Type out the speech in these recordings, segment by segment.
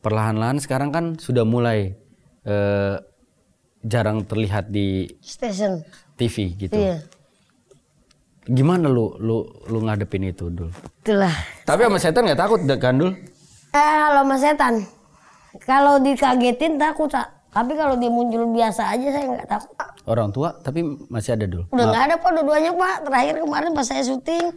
perlahan-lahan sekarang kan sudah mulai jarang terlihat di stasiun TV gitu. Iya. Gimana lu ngadepin itu, Dul? Itulah. Tapi sama setan nggak takut kan, Dul? Kalau sama setan, kalau dikagetin takut, tapi kalau dia muncul biasa aja saya nggak takut. Orang tua tapi masih ada, Dul? Udah nggak ada Pak, dua-duanya Pak. Terakhir kemarin pas saya syuting,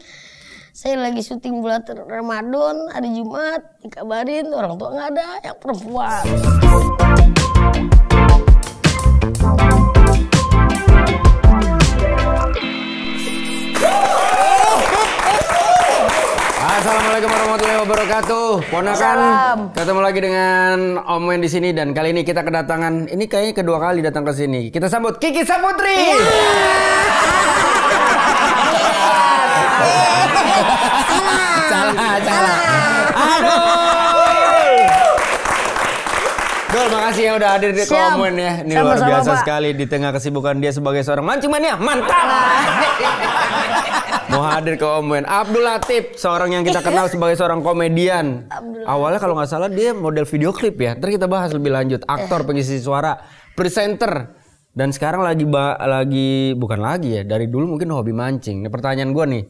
saya lagi syuting bulan Ramadan, hari Jumat, dikabarin orang tua nggak ada, yang perempuan. Assalamualaikum warahmatullahi wabarakatuh. Ponakan, ketemu lagi dengan Om Wen di sini dan kali ini kita kedatangan, ini kayaknya kedua kali datang ke sini. Kita sambut Kiki Saputri. Salah. Aduh. Dul, makasih ya udah hadir di Om Wen ya. Ini luar biasa sekali di tengah kesibukan dia sebagai seorang mancing mania. Mantap. Mau hadir ke Om Wen. Abdul Latif, seorang yang kita kenal sebagai seorang komedian. Awalnya kalau nggak salah dia model video klip ya. Ntar kita bahas lebih lanjut. Aktor, pengisi suara, presenter, dan sekarang lagi bukan lagi ya. Dari dulu mungkin hobi mancing. Nah, pertanyaan gue nih,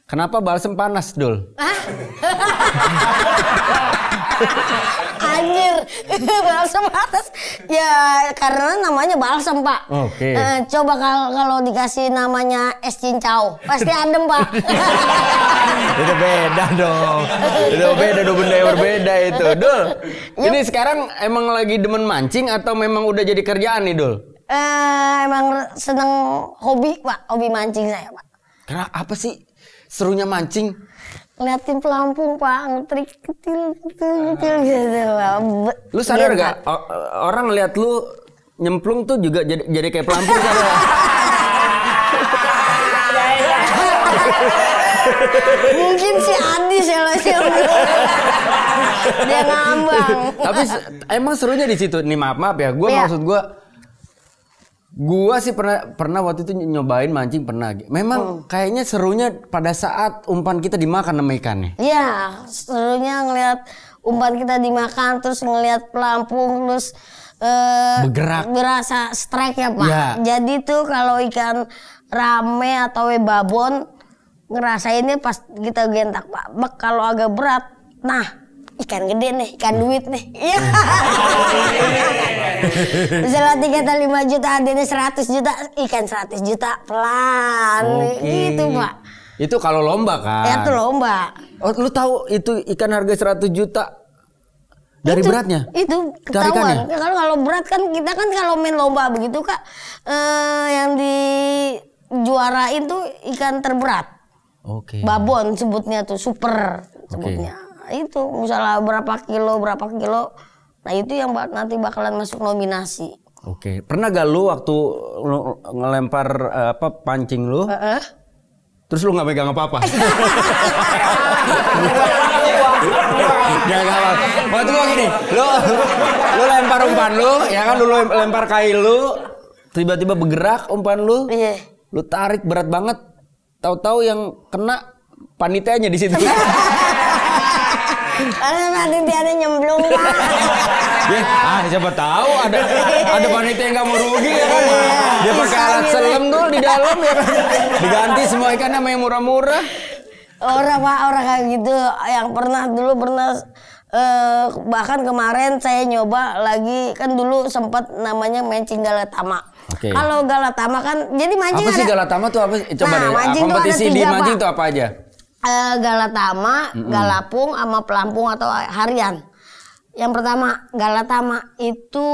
kenapa balsem panas, Dul? Anjir, balsam atas ya karena namanya balsam Pak. Oke. Coba kalau dikasih namanya es cincau pasti adem Pak. Itu beda dong. Itu beda dong, benda yang berbeda itu. Dul, ini sekarang emang lagi demen mancing atau memang udah jadi kerjaan nih, Dul? Emang seneng hobi Pak, hobi mancing saya Pak. Karena apa sih serunya mancing? Ngeliatin pelampung Pak, ngetrik kecil gitu. Lu sadar gak orang ngeliat lu nyemplung tuh juga jadi kayak pelampung sadar? Mungkin si Adi sih dia ngambang. Tapi emang serunya di situ. Nih maaf ya, maksud Gua sih pernah waktu itu nyobain mancing pernah. Memang kayaknya serunya pada saat umpan kita dimakan sama ikannya. Iya, serunya ngelihat umpan kita dimakan, terus ngelihat pelampung, terus bergerak. Berasa strike ya Pak. Ya. Jadi tuh kalau ikan rame atau babon ngerasainnya pas kita gentak Pak. Kalau agak berat, nah ikan gede nih, ikan duit nih. Iya. Misalnya tiketnya 5 juta, adanya 100 juta, ikan 100 juta pelan. Gitu Pak. Itu kalau lomba kan? Ya itu lomba. Oh, lu tahu itu ikan harga 100 juta dari beratnya? Itu ketahuan. Ya, kalau berat kan kita kan kalau main lomba begitu Kak, yang dijuarain tuh ikan terberat. Oke. Babon sebutnya tuh, super sebutnya. Itu misalnya berapa kilo. Nah itu yang nanti bakalan masuk nominasi. Oke. Pernah gak lu waktu ngelempar pancing lu? Terus lu nggak megang apa-apa? Gak. Waktu gua gini, lu lempar umpan lu, ya kan? Lu lempar kail lu, tiba-tiba bergerak umpan lu, lu tarik berat banget, tahu-tahu yang kena panitianya di situ. Karena panitianya nyemplung Pak. Siapa tahu ada panitia yang nggak mau rugi ya kan? Dia pakai alat selam dulu di dalam ya kan? Diganti semua ikan sama yang murah-murah. Orang kayak gitu yang dulu pernah bahkan kemarin saya nyoba lagi kan dulu sempat namanya mancing galatama. Kalau galatama kan jadi mancing apa sih galatama tuh apa? Coba deh kompetisi di mancing tuh apa aja? Galatama, galapung, sama pelampung atau harian. Yang pertama galatama itu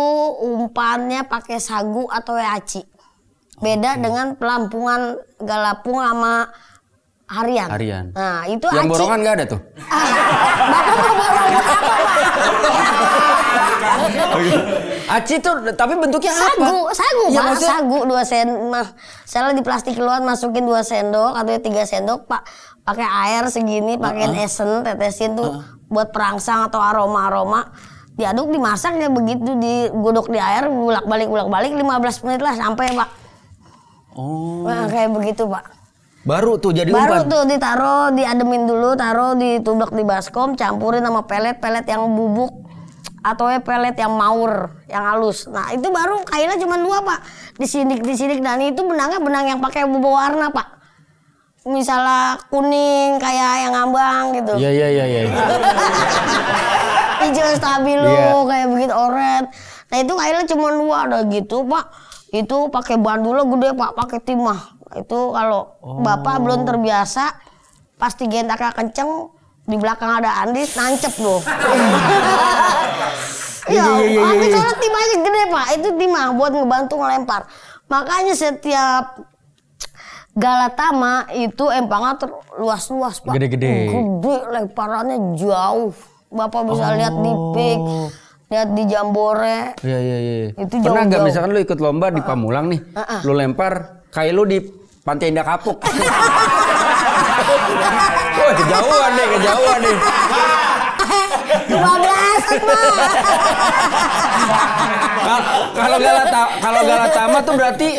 umpannya pakai sagu atau aci. Beda dengan pelampungan galapung sama harian. Nah itu yang aci. Borongan nggak ada tuh? Bapak mau borong apa Pak? Aci tuh tapi bentuknya apa? Sagu ya, Pak. Sagu 2 sendok. Saya di plastik kiloan masukin 2 sendok atau 3 sendok Pak. Pakai air segini, pakai esen, tetesin tuh buat perangsang atau aroma. Diaduk, dimasak ya begitu, digodok di air, bolak-balik 15 menit lah sampai Pak. Nah, kayak begitu Pak. Baru tuh jadi umpan? Baru tuh diademin dulu, taruh ditublak di baskom, campurin sama pelet yang bubuk. atau pelet yang maur, yang halus. Nah itu baru kailnya cuma 2 Pak. Disidik dan itu benangnya benang yang pakai warna Pak. Misalnya kuning kayak yang ngambang gitu. Iya. Hijau stabilo kayak begitu oranye. Nah itu kailnya cuma 2 ada gitu Pak. Itu pakai bandulnya gede Pak, pakai timah. Itu kalau Bapak belum terbiasa, pasti gentaknya kenceng, di belakang ada Andis nancep loh. Iya, tapi soalnya timahnya gede Pak, itu timah buat ngebantu ngelempar. Makanya setiap Galatama itu empangnya luas-luas Pak. Gede-gede. Gede, lemparannya jauh. Bapak bisa lihat di Pik, lihat di Jambore. Iya. Itu pernah nggak jauh-jauh. misalkan lu ikut lomba di Pamulang nih, lu lempar kayak lu di Pantai Indah Kapuk. Wah, kejauhan nih. Kebablasan Pak. Kalau Galatama tuh berarti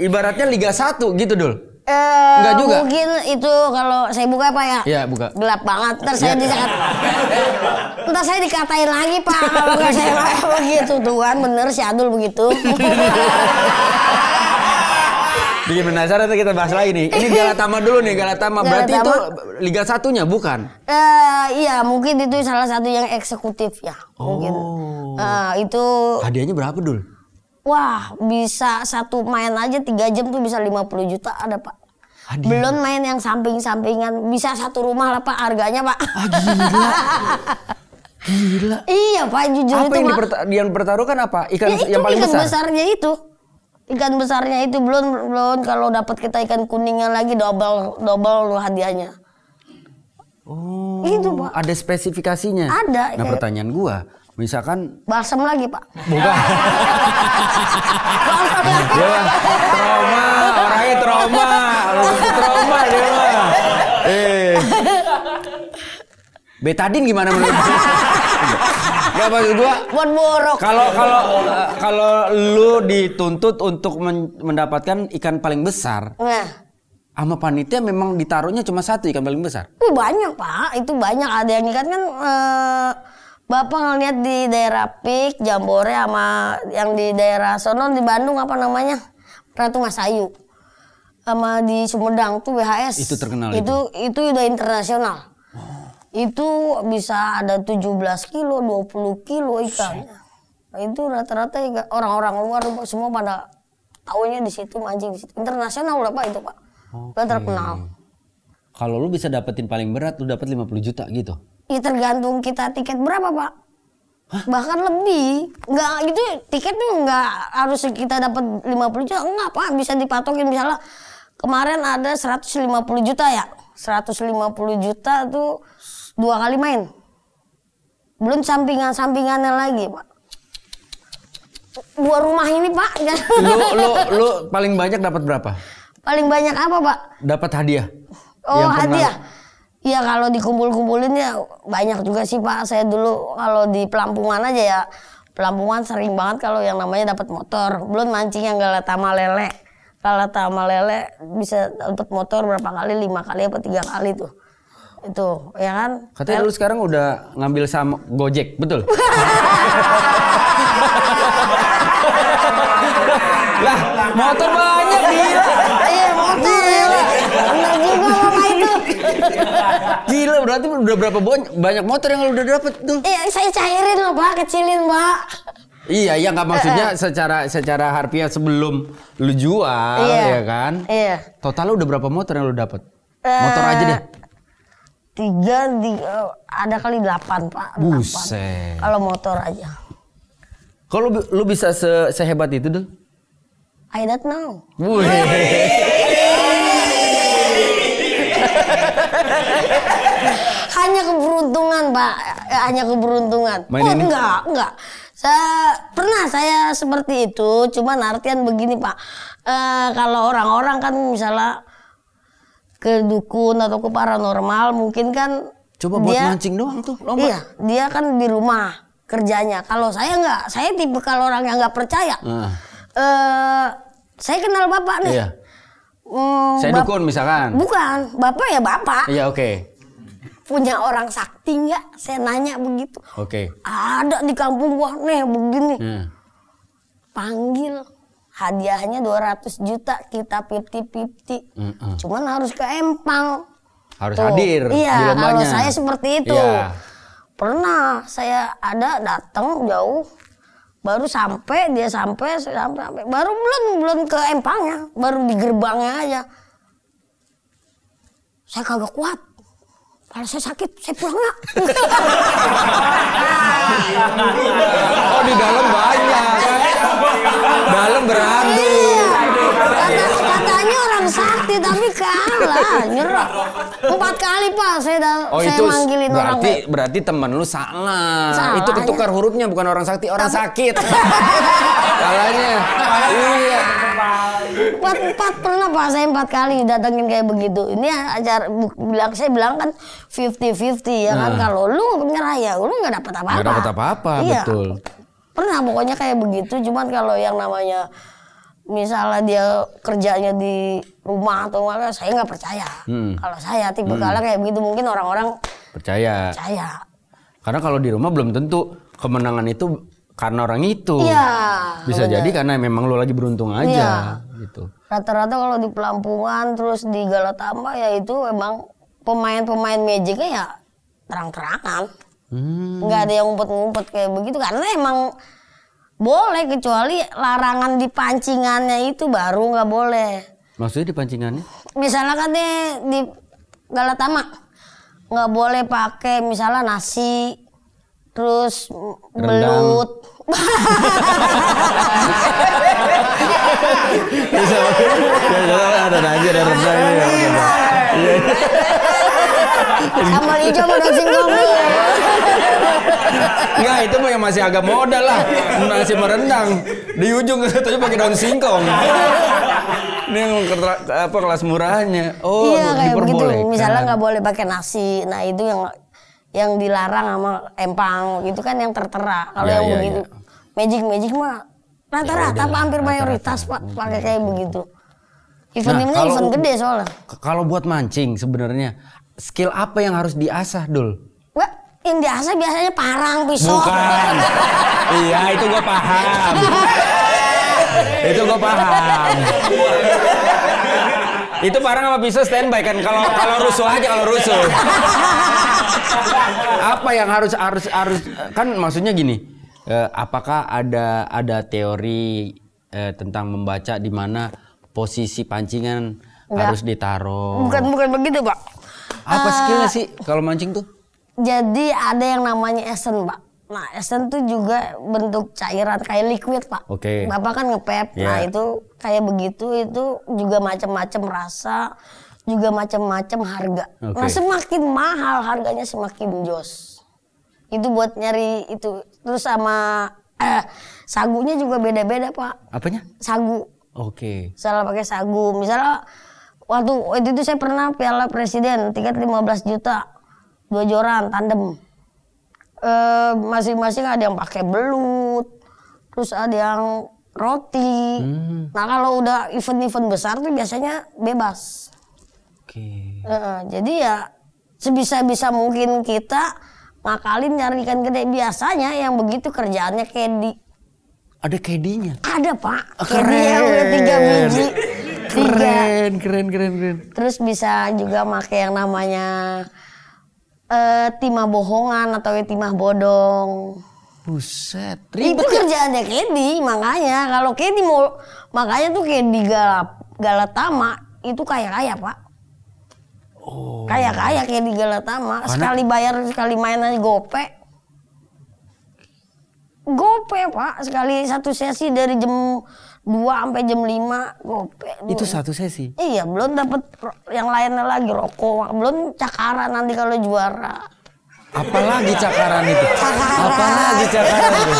ibaratnya Liga 1 gitu Dul. Enggak juga. Mungkin itu kalau saya buka Pak ya. Iya, buka. Gelap banget. Ntar saya dikatain lagi Pak kalau nggak saya begitu Tuhan, bener si Adul begitu. Bikin penasaran, kita bahas lagi nih. Ini Galatama dulu nih, Galatama. Berarti itu Liga 1-nya bukan? Iya, mungkin itu salah satu yang eksekutif ya. Mungkin. Itu hadiahnya berapa Dul? Wah, bisa satu main aja 3 jam tuh bisa 50 juta ada Pak. Hadiah. Belum main yang samping-sampingan, bisa satu rumah lah Pak harganya Pak. Gila. Iya Pak, jujur apa itu yang dipertaruhkan apa? Ikan ya, yang paling ikan besar? Besarnya itu. Ikan besarnya itu belum kalau dapat kita ikan kuningnya lagi double hadiahnya. Oh. Itu Pak. Ada spesifikasinya. Ada. Nah pertanyaan gua, misalkan balsam lagi Pak. Bukan. Dia trauma, orangnya trauma dia mah. Betadin gimana menurut? Gak maksud gua. Buat borok. Kalau lu dituntut untuk mendapatkan ikan paling besar. Nah. Sama panitia memang ditaruhnya cuma 1 ikan paling besar. Banyak Pak, itu banyak. Ada yang ikan kan Bapak ngeliat di daerah Pik, Jambore sama yang di daerah sono di Bandung apa namanya? Ratu Masayu. Sama di Sumedang tuh WHS. Itu terkenal itu udah internasional. Itu bisa ada 17 kilo, 20 kilo ikannya. Nah, itu rata-rata orang-orang luar semua pada tahunya di situ, mancing di situ. Internasional udah Pak itu Pak. Udah terkenal. Kalau lu bisa dapetin paling berat, lu dapat 50 juta gitu. Ya tergantung kita tiket berapa Pak. Hah? Bahkan lebih. Enggak gitu, tiket tuh enggak harus kita dapat 50 juta. Enggak Pak, bisa dipatokin misalnya kemarin ada 150 juta ya. 150 juta tuh 2 kali main. Belum sampingannya lagi Pak. 2 rumah ini Pak. Lu paling banyak dapat berapa? Paling banyak apa Pak? Dapat hadiah. Oh hadiah. Iya kalau dikumpul-kumpulin ya banyak juga sih Pak. Saya dulu kalau di pelampungan aja ya. Pelampungan sering banget kalau yang namanya dapat motor. Belum mancing yang Galatama lele. Galatama lele bisa dapat motor berapa kali? 5 kali apa 3 kali tuh. Itu ya kan. Katanya lu sekarang udah ngambil sama Gojek, betul? Lah, motor banyak gila. Iya, motor ya. Benar juga Bapak itu. Gila, berarti udah berapa banyak motor yang lu udah dapet tuh? Iya, saya cairin loh Pak, kecilin Pak. Iya, nggak maksudnya secara harfiah sebelum lu jual, ya kan? Iya. Total udah berapa motor yang lu dapet? Motor aja deh. 3 ada kali 8 Pak. Buset. Kalau motor aja. Kalau lu bisa sehebat itu dong? I don't know. Hanya keberuntungan Pak, hanya keberuntungan. Enggak. Saya seperti itu, cuman artian begini Pak. Kalau orang-orang kan misalnya ke dukun atau ke paranormal mungkin kan coba buat mancing doang tuh lomba. Iya, dia kan di rumah kerjanya. Kalau saya enggak, saya tipe kalau orang yang enggak percaya. Saya kenal Bapak nih. Iya. Saya dukun misalkan. Bukan, Bapak ya Bapak. Iya, oke. punya orang sakti nggak? Saya nanya begitu. Oke. Ada di kampung gua nih begini. Panggil, hadiahnya 200 juta, kita 50-50. Cuman harus ke Empang. Harus hadir. Iya, kalau saya seperti itu. Iya. Pernah saya datang jauh, baru sampai baru belum ke Empangnya, baru di gerbangnya aja. Saya kagak kuat. Kalau saya sakit, saya pulang nggak? Oh, di dalam banyak. Dalam beradu. Katanya orang sakti tapi kalah, nyerah. 4 kali Pak saya manggilin orang. Berarti temen lu salah. Itu ketukar hurufnya, bukan orang sakti, orang sakit. Salahnya. Iya. 4 pernah Pak, saya 4 kali datengin kayak begitu. Ini acara saya bilang kan 50-50 ya kan. Kalau lu menyerah ya lu nggak dapat apa-apa. Nggak dapat apa-apa, iya. Betul. Pernah pokoknya kayak begitu. Cuman kalau yang namanya misalnya dia kerjanya di rumah atau apa, saya nggak percaya. Kalau saya tipe kala kayak begitu, mungkin orang-orang percaya. Karena kalau di rumah belum tentu kemenangan itu karena orang itu. Iya. Bisa jadi karena memang lo lagi beruntung aja. Gitu. Rata-rata kalau di pelampungan terus di Galatama ya itu memang pemain-pemain magicnya ya terang-terangan. Nggak ada yang ngumpet-ngumpet kayak begitu karena emang boleh, kecuali larangan di pancingannya itu baru nggak boleh. Maksudnya di pancingannya? Misalnya kan di Galatama nggak boleh pakai misalnya nasi, terus belut. Ada nasi, ada rendang ini. Sambal hijau sama daun singkong. Enggak, itu mah yang masih agak modal lah. Nasi merendang. Di ujung katanya pakai daun singkong. Ini yang kelas murahnya. Oh, iya, kayak begitu. Misalnya nggak boleh pakai nasi. Nah, itu yang dilarang sama Empang. Itu kan yang tertera. Kalau yang begitu. Magic mah rata-rata hampir mayoritas Pak pakai kayak begitu. Event-eventnya event gede soalnya. Kalau buat mancing sebenarnya skill apa yang harus diasah, Dul? Wah, yang diasah biasanya parang, pisau. Bukan. Iya, itu gue paham. Itu gue paham. Itu parang sama pisau standby kan. Kalau rusuh aja, kalau rusuh. Apa yang harus kan maksudnya gini. Apakah ada teori tentang membaca di mana posisi pancingan harus ditaruh? Bukan begitu, Pak. Apa skillnya sih kalau mancing tuh? Jadi ada yang namanya esen, Pak. Nah, esen tuh juga bentuk cairan kayak liquid, Pak. Oke. Bapak kan ngepep. Yeah. Nah, itu kayak begitu, itu juga macam-macam rasa, juga macam-macam harga. Okay. Nah, semakin mahal harganya semakin jos. Itu buat nyari itu. Terus sama sagunya juga beda-beda, Pak. Apanya? Sagu. Oke. Salah pakai sagu. Misalnya waktu itu saya pernah Piala Presiden tiket 15 juta. 2 joran tandem. Masing-masing ada yang pakai belut. Terus ada yang roti. Nah, kalau udah event-event besar tuh biasanya bebas. Oke. Jadi ya sebisa-bisa mungkin kita ngakalin nyari ikan gede. Biasanya yang begitu kerjaannya kedi. Ada kedinya? Ada, Pak. Kedinya udah 3 biji. Keren. Terus bisa juga pakai yang namanya timah bohongan atau timah bodong. Buset, itu kerjaannya kedi, makanya kalau kedi makanya tuh kedi Galatama itu kaya Pak. Oh. Kaya kedi Galatama. Sekali bayar sekali main aja gope Pak, sekali satu sesi dari jam 2 sampai jam 5 gope. Itu satu sesi? Iya, belum dapat yang lainnya lagi, rokok, belum cakaran nanti kalau juara. Apalagi cakaran itu? Apalagi cakaran itu?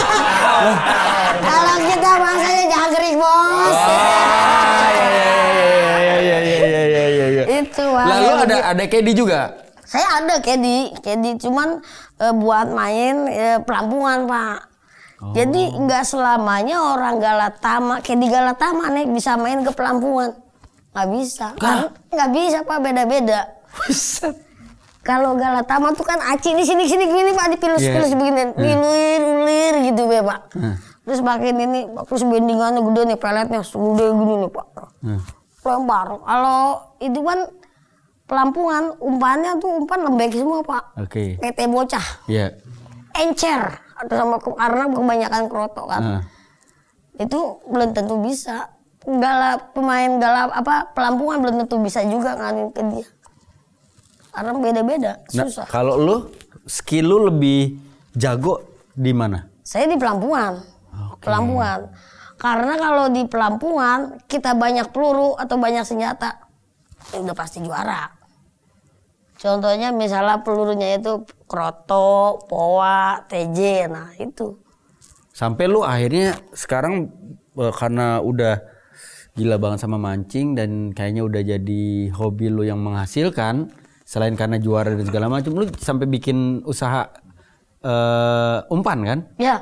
Kalau kita masanya jangkrik, Bos. Iya. Itu. Lalu ada kedi juga? Saya ada kedi cuman buat main pelampungan, Pak. Oh. Jadi nggak selamanya orang Galatama, kedi Galatama nih bisa main ke pelampungan. Nggak bisa. Nggak bisa, Pak, beda-beda. Kalau Galatama tuh kan aci di sini gini Pak, dipilus-pilus begini, diluir gitu ya Pak. Terus pakai ini, terus bendingannya gede nih, peletnya segede gini nih Pak. Lempar. Kalau itu kan pelampungan, umpannya tuh umpan lembek semua Pak. Oke. Kayak teh bocah. Iya. Encer. Atau sama karena kebanyakan krotok kan. Itu belum tentu bisa. Pemain pelampungan belum tentu bisa juga nganin ke dia. Karena beda-beda, susah. Nah, kalau lu skill lu lebih jago di mana? Saya di pelampungan. Pelampungan. Karena kalau di pelampungan kita banyak peluru atau banyak senjata, ya udah pasti juara. Contohnya misalnya pelurunya itu kroto, poa, TJ, nah itu. Sampai lu akhirnya sekarang karena udah gila banget sama mancing dan kayaknya udah jadi hobi lu yang menghasilkan, selain karena juara dan segala macam, lu sampai bikin usaha umpan kan? Ya.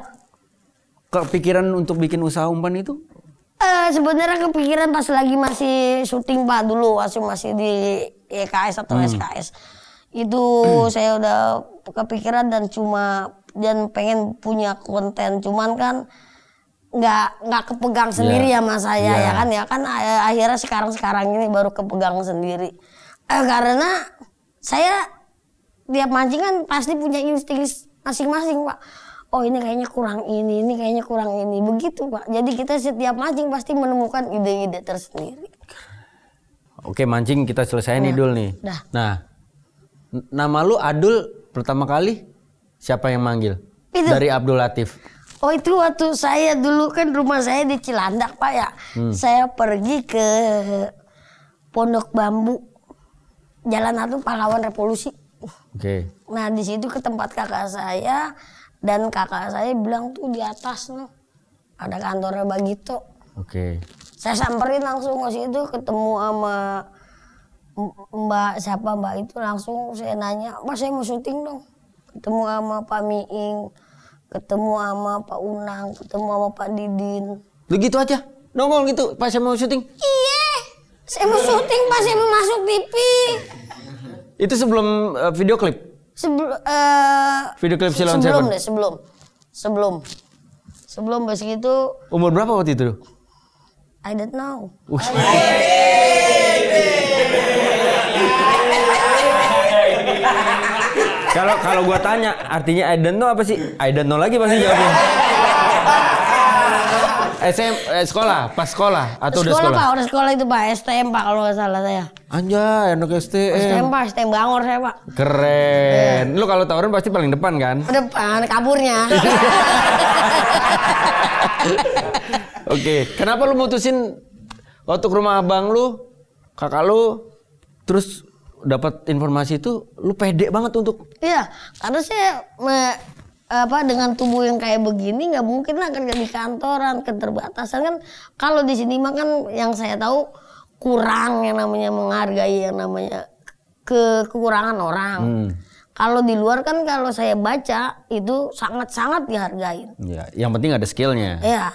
Kepikiran untuk bikin usaha umpan itu? Sebenarnya kepikiran pas lagi masih syuting Pak dulu, masih di EKS atau SKS. Itu saya udah kepikiran dan pengen punya konten, cuman kan nggak kepegang sendiri sama saya ya kan akhirnya sekarang ini baru kepegang sendiri. Karena saya tiap mancing kan pasti punya insting masing-masing Pak. Oh ini kayaknya kurang ini kayaknya kurang ini. Begitu Pak. Jadi kita setiap mancing pasti menemukan ide-ide tersendiri. Oke, mancing kita selesai nih Dul nih. Nah, nama lu Adul pertama kali siapa yang manggil? Itu. Dari Abdul Latif. Oh itu waktu saya dulu kan rumah saya di Cilandak Pak ya. Saya pergi ke Pondok Bambu. Jalan Atu Pahlawan Revolusi. Oke. Nah di situ ke tempat kakak saya. Dan kakak saya bilang tuh di atas nih ada kantornya Bagito. Oke. Saya samperin langsung ke situ, ketemu sama Mbak itu langsung saya nanya, Mbak saya mau syuting dong. Ketemu sama Pak Miing, ketemu sama Pak Unang, ketemu sama Pak Didin. Lu gitu aja? Nongol gitu pas saya mau syuting? Iya, saya mau syuting pas saya mau masuk TV. Itu sebelum video klip? Video klip Silon Seven? Sebelum pas gitu. Umur berapa waktu itu? I don't know. Kalau gua tanya artinya I don't know apa sih? I don't know lagi pasti jawabnya. Sekolah, pas sekolah atau udah sekolah? Pak, udah sekolah itu Pak, STM Pak kalau nggak salah saya. Anjay, anak STM. STM Pak, STM Bangor saya Pak. Keren. Lu kalau tawuran pasti paling depan kan? Depan, kaburnya. Oke, kenapa lu mutusin waktu ke rumah abang lu, kakak lu, terus dapat informasi itu, lu pede banget untuk? Iya, karena saya dengan tubuh yang kayak begini nggak mungkin lah kerja di kantoran, keterbatasan kan. Kalau di sini mah kan yang saya tahu kurang yang namanya menghargai yang namanya kekurangan orang. Kalau di luar kan kalau saya baca itu sangat-sangat dihargain. Ya, yang penting ada skillnya. Iya,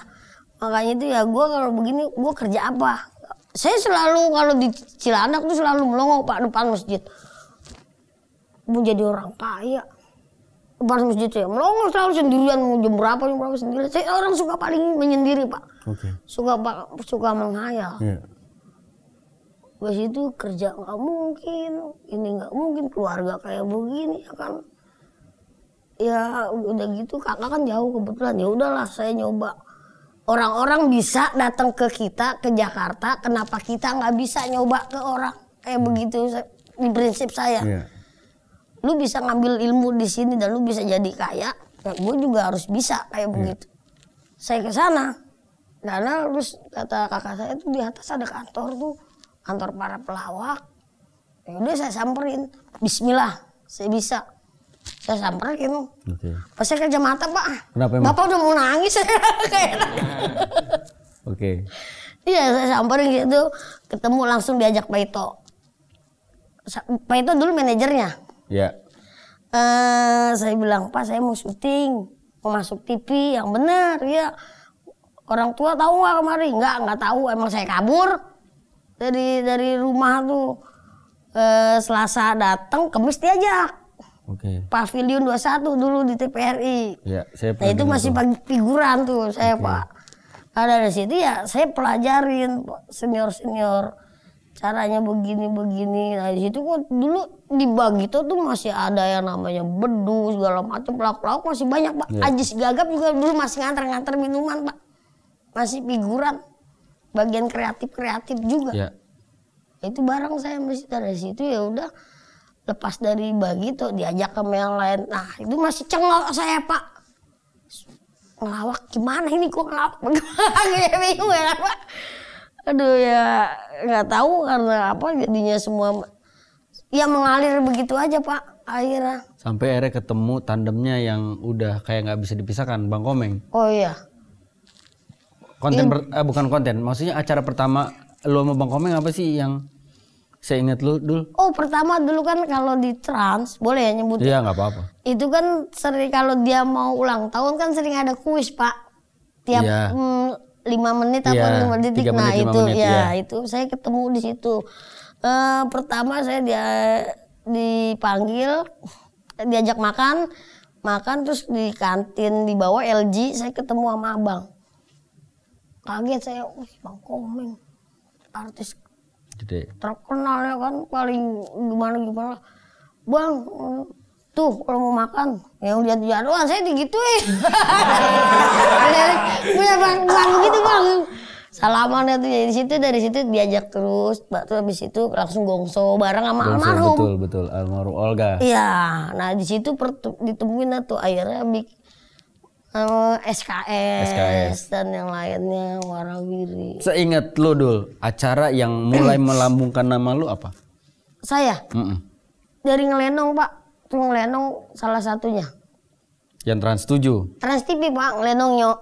makanya itu ya gue kalau begini gue kerja apa? Saya selalu kalau di Cilandak tuh selalu melongo Pak depan masjid. Mau jadi orang kaya. Depan masjid saya melongo selalu sendirian, mau jam berapa sendirian. Saya orang suka paling menyendiri Pak. Suka menghayal. Bos itu kerja nggak mungkin, ini nggak mungkin, keluarga kayak begini ya kan. Ya udah gitu kakak kan jauh kebetulan, ya udahlah saya nyoba. Orang-orang bisa datang ke kita ke Jakarta, kenapa kita nggak bisa nyoba ke orang kayak begitu? Di prinsip saya. Lu bisa ngambil ilmu di sini dan lu bisa jadi kaya, ya gue juga harus bisa kayak begitu. Saya ke sana, karena terus kata kakak saya tuh di atas ada kantor tuh, kantor para pelawak. Ya udah saya samperin, Bismillah, saya bisa. Saya samperin. Pas saya kerja mata Pak, kenapa emang? Bapak udah mau nangis. Iya saya samperin gitu, ketemu langsung diajak Pak Ito. Pak Ito dulu manajernya. Ya. Saya bilang, Pak saya mau syuting, mau masuk TV yang benar ya. Orang tua tahu nggak kemarin? Nggak tahu. Emang saya kabur dari rumah tuh. Selasa datang, Kamis diajak. Oke. Pavilion 21 dulu di TPRI. Ya, saya Nah itu masih figuran tuh saya Pak. Nah dari situ ya saya pelajarin senior caranya begini. Nah di situ kok dulu di Bagito tuh masih ada yang namanya bedu segala macam, lauk masih banyak Pak. Ya. Ajis Gagap juga dulu masih nganter minuman Pak. Masih figuran, bagian kreatif juga. Ya. Itu barang saya masih dari situ ya udah. Lepas dari Bagito diajak ke yang lain. Nah itu masih cengok saya Pak. Ngelawak gimana ini kok ngelawak bagaimana bingung ya Pak. Aduh ya nggak tahu karena apa jadinya semua ya mengalir begitu aja Pak akhirnya. Sampai akhirnya ketemu tandemnya yang udah kayak nggak bisa dipisahkan, Bang Komeng. Oh iya. Bukan konten, maksudnya acara pertama lu sama Bang Komeng apa sih yang saya ingat lu dulu? Oh pertama dulu kan kalau di Trans, boleh ya nyebutnya? Iya nggak apa-apa. Itu kan sering kalau dia mau ulang tahun kan sering ada kuis Pak. Tiap 5 menit atau 5 detik. Nah itu itu saya ketemu di situ. Pertama saya dipanggil, diajak makan terus di kantin di bawah LG saya ketemu sama abang. Kaget saya, Bang Komeng, artis Gede. terkenal ya kan paling gimana Bang tuh kalau mau makan yang lihat jadwal saya digituin punya bang gitu Bang salaman ya tuh dari situ diajak terus habis itu langsung gongso bareng sama almarhum betul almarhum Olga. Iya nah di situ ditemuin tuh akhirnya SKS dan yang lainnya Warawiri. Seingat lu Dul, acara yang mulai melambungkan nama lu apa? Saya? Dari Ngelenong Pak, tuh Ngelenong salah satunya. Yang Trans 7? Trans TV Pak, Ngelenongnya.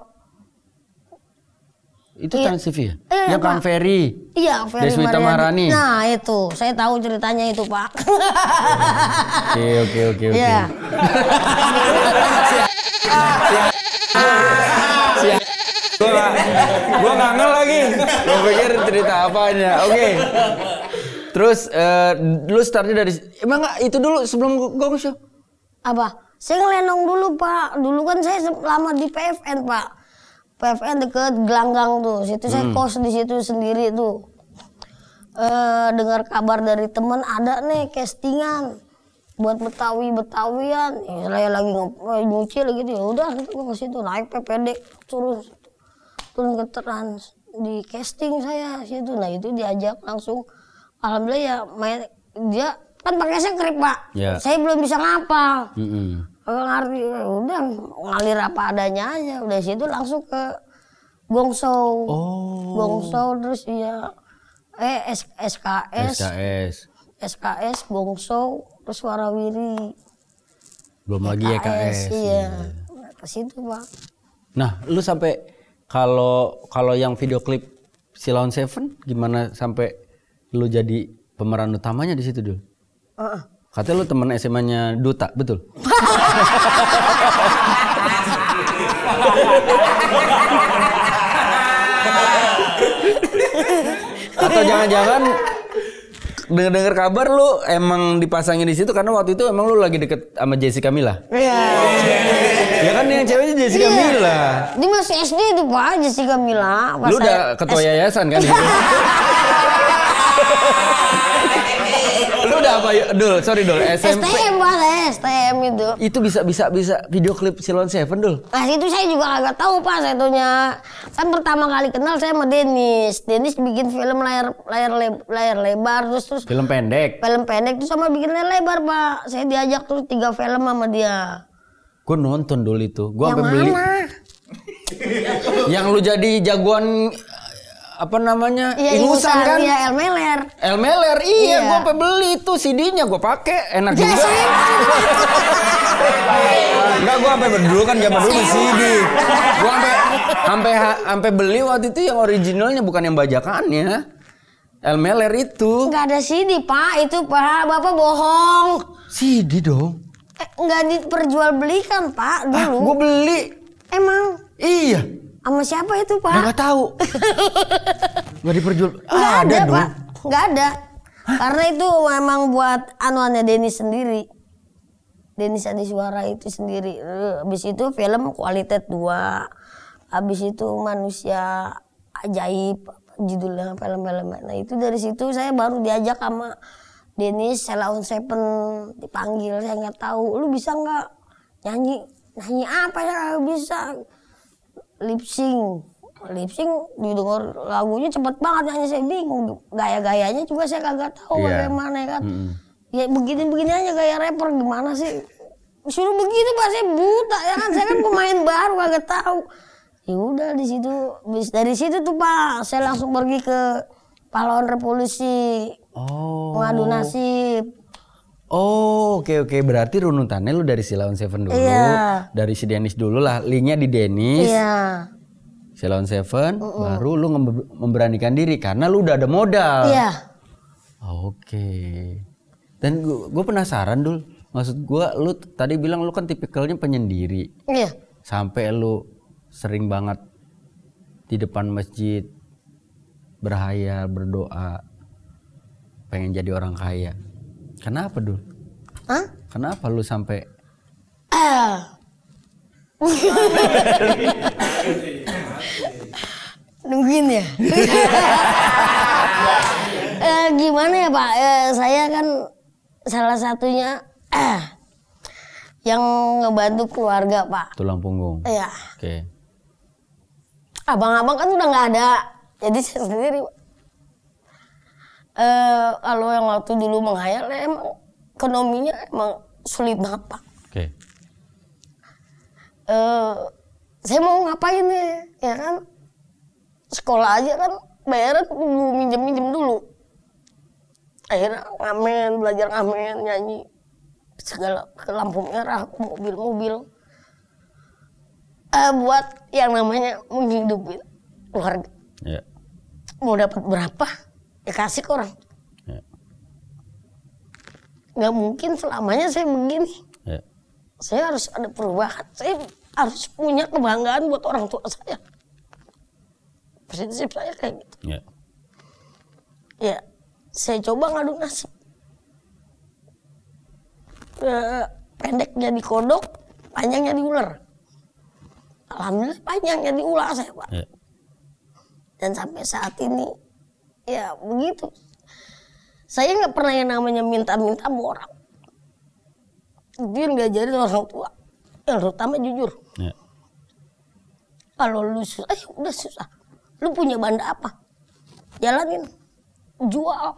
Itu iya. Trans TV ya? Yang Pak. Kang Ferry? Iya, Ferry Deswita Maharani? Nah itu, saya tahu ceritanya itu Pak. Oke. Iya. Gua nggak ngel lagi. Gua pikir cerita apanya. Oke. Terus lu startnya dari emang itu dulu sebelum Gong Show? Apa? Saya Ngelenong dulu Pak. Dulu kan saya lama di PFN Pak. PFN deket Gelanggang tuh. Situ saya kos di situ sendiri tuh. Dengar kabar dari teman ada nih castingan buat Betawian. Ya, saya lagi nyuci lagi gitu. Ya udah gua ke situ naik PPD turun ke Trans di casting saya situ. Nah itu diajak langsung. Alhamdulillah ya dia kan pakai skrip Pak. Yeah. Saya belum bisa ngapal. Kalau ngerti udah ngalir apa adanya aja. Udah situ langsung ke Gong Show. Gong Show terus ya SKS Gong Show terus Warawiri. Belum lagi EKS. Iya. Ke situ Pak. Nah, lu sampai kalau yang video klip Silon Seven gimana sampai lu jadi pemeran utamanya di situ dulu? Katanya lu teman SMA-nya Duta, betul? Atau jangan-jangan dengar kabar lu emang dipasangin di situ karena waktu itu emang lu lagi deket sama Jessica Mila? Iya. Ya kan yang ceweknya Jessica Mila. Dia masih SD itu Pak, Jessica Mila. Lu udah ketua yayasan kan? Lu udah apa? Sorry SMP. STM Pak, STM itu. Itu bisa video klip Silon Seven Dul. Nah itu saya juga agak tahu Pak, saya tuhnya. Kan pertama kali kenal saya sama Dennis bikin film layar lebar terus film pendek terus sama bikin layar lebar Pak. Saya diajak terus 3 film sama dia. Gue nonton dulu itu. Gue sampai beli. Yang lu jadi jagoan apa namanya? Ya, ingusan kan? Iya, El Meler. Iya, gue sampai beli itu CD-nya gue pakai. Enak juga. Enggak, gue sampai dulu kan zaman dulu CD. Gue sampai beli waktu itu yang originalnya bukan yang bajakannya. El Meler itu. Enggak ada CD, Pak. Itu Pak, Bapak bohong. CD dong. Enggak diperjualbelikan Pak dulu. Gue beli. Emang? Iya. Sama siapa itu Pak? Nggak tahu. Nggak diperjual. Nggak ada dong. Pak. Nggak ada. Karena itu memang buat anuannya Denis sendiri. Denis Adiswara itu sendiri. Habis itu film Kualitas 2. Habis itu Manusia Ajaib judulnya film-film. Nah itu dari situ saya baru diajak sama Denis Sheila on Seven, dipanggil. Saya nggak tahu, lu bisa nggak nyanyi apa ya? Bisa lip sync didengar lagunya cepet banget, nyanyi saya bingung, gaya-gayanya juga saya kagak tahu bagaimana kan. Ya begini aja gaya rapper gimana sih, suruh begitu Pak, saya buta ya kan, saya kan pemain baru kagak tahu. Ya udah dari situ tuh Pak saya langsung pergi ke Pahlawan Revolusi mengadu nasib. Oke. Berarti runutannya lu dari Sheila on Seven dulu, dari si Denis dulu lah, linknya di Denis. Sheila on Seven, baru lu memberanikan diri karena lu udah ada modal. Oke. Dan gue penasaran Dul, maksud gue lu tadi bilang lu kan tipikalnya penyendiri. Sampai lu sering banget di depan masjid berhayal, berdoa, pengen jadi orang kaya. Kenapa Dul? Kenapa lu sampai nungguin ya? Gimana ya Pak? Saya kan salah satunya yang ngebantu keluarga Pak. Tulang punggung. Iya. Oke. Abang-abang kan udah nggak ada, jadi saya sendiri. Kalau yang waktu dulu menghayal emang ekonominya emang sulit banget Pak. Oke. Saya mau ngapain nih, ya kan? Sekolah aja kan bayaran minjem dulu. Akhirnya belajar ngamen, nyanyi, segala ke lampu merah, mobil-mobil. Buat yang namanya menghidupi keluarga. Mau dapat berapa, ya kasih ke orang. Nggak mungkin selamanya saya begini. Saya harus ada perubahan. Saya harus punya kebanggaan buat orang tua saya. Prinsip saya kayak gitu. Ya, saya coba ngadu nasib. Pendek jadi kodok, panjang jadi ular. Alhamdulillah panjang jadi ular saya Pak. Dan sampai saat ini, ya begitu. Saya nggak pernah yang namanya minta-minta sama orang. Dia ngajarin orang tua, yang terutama jujur. Kalau lu susah, udah susah. Lu punya banda apa? Jalanin, jual.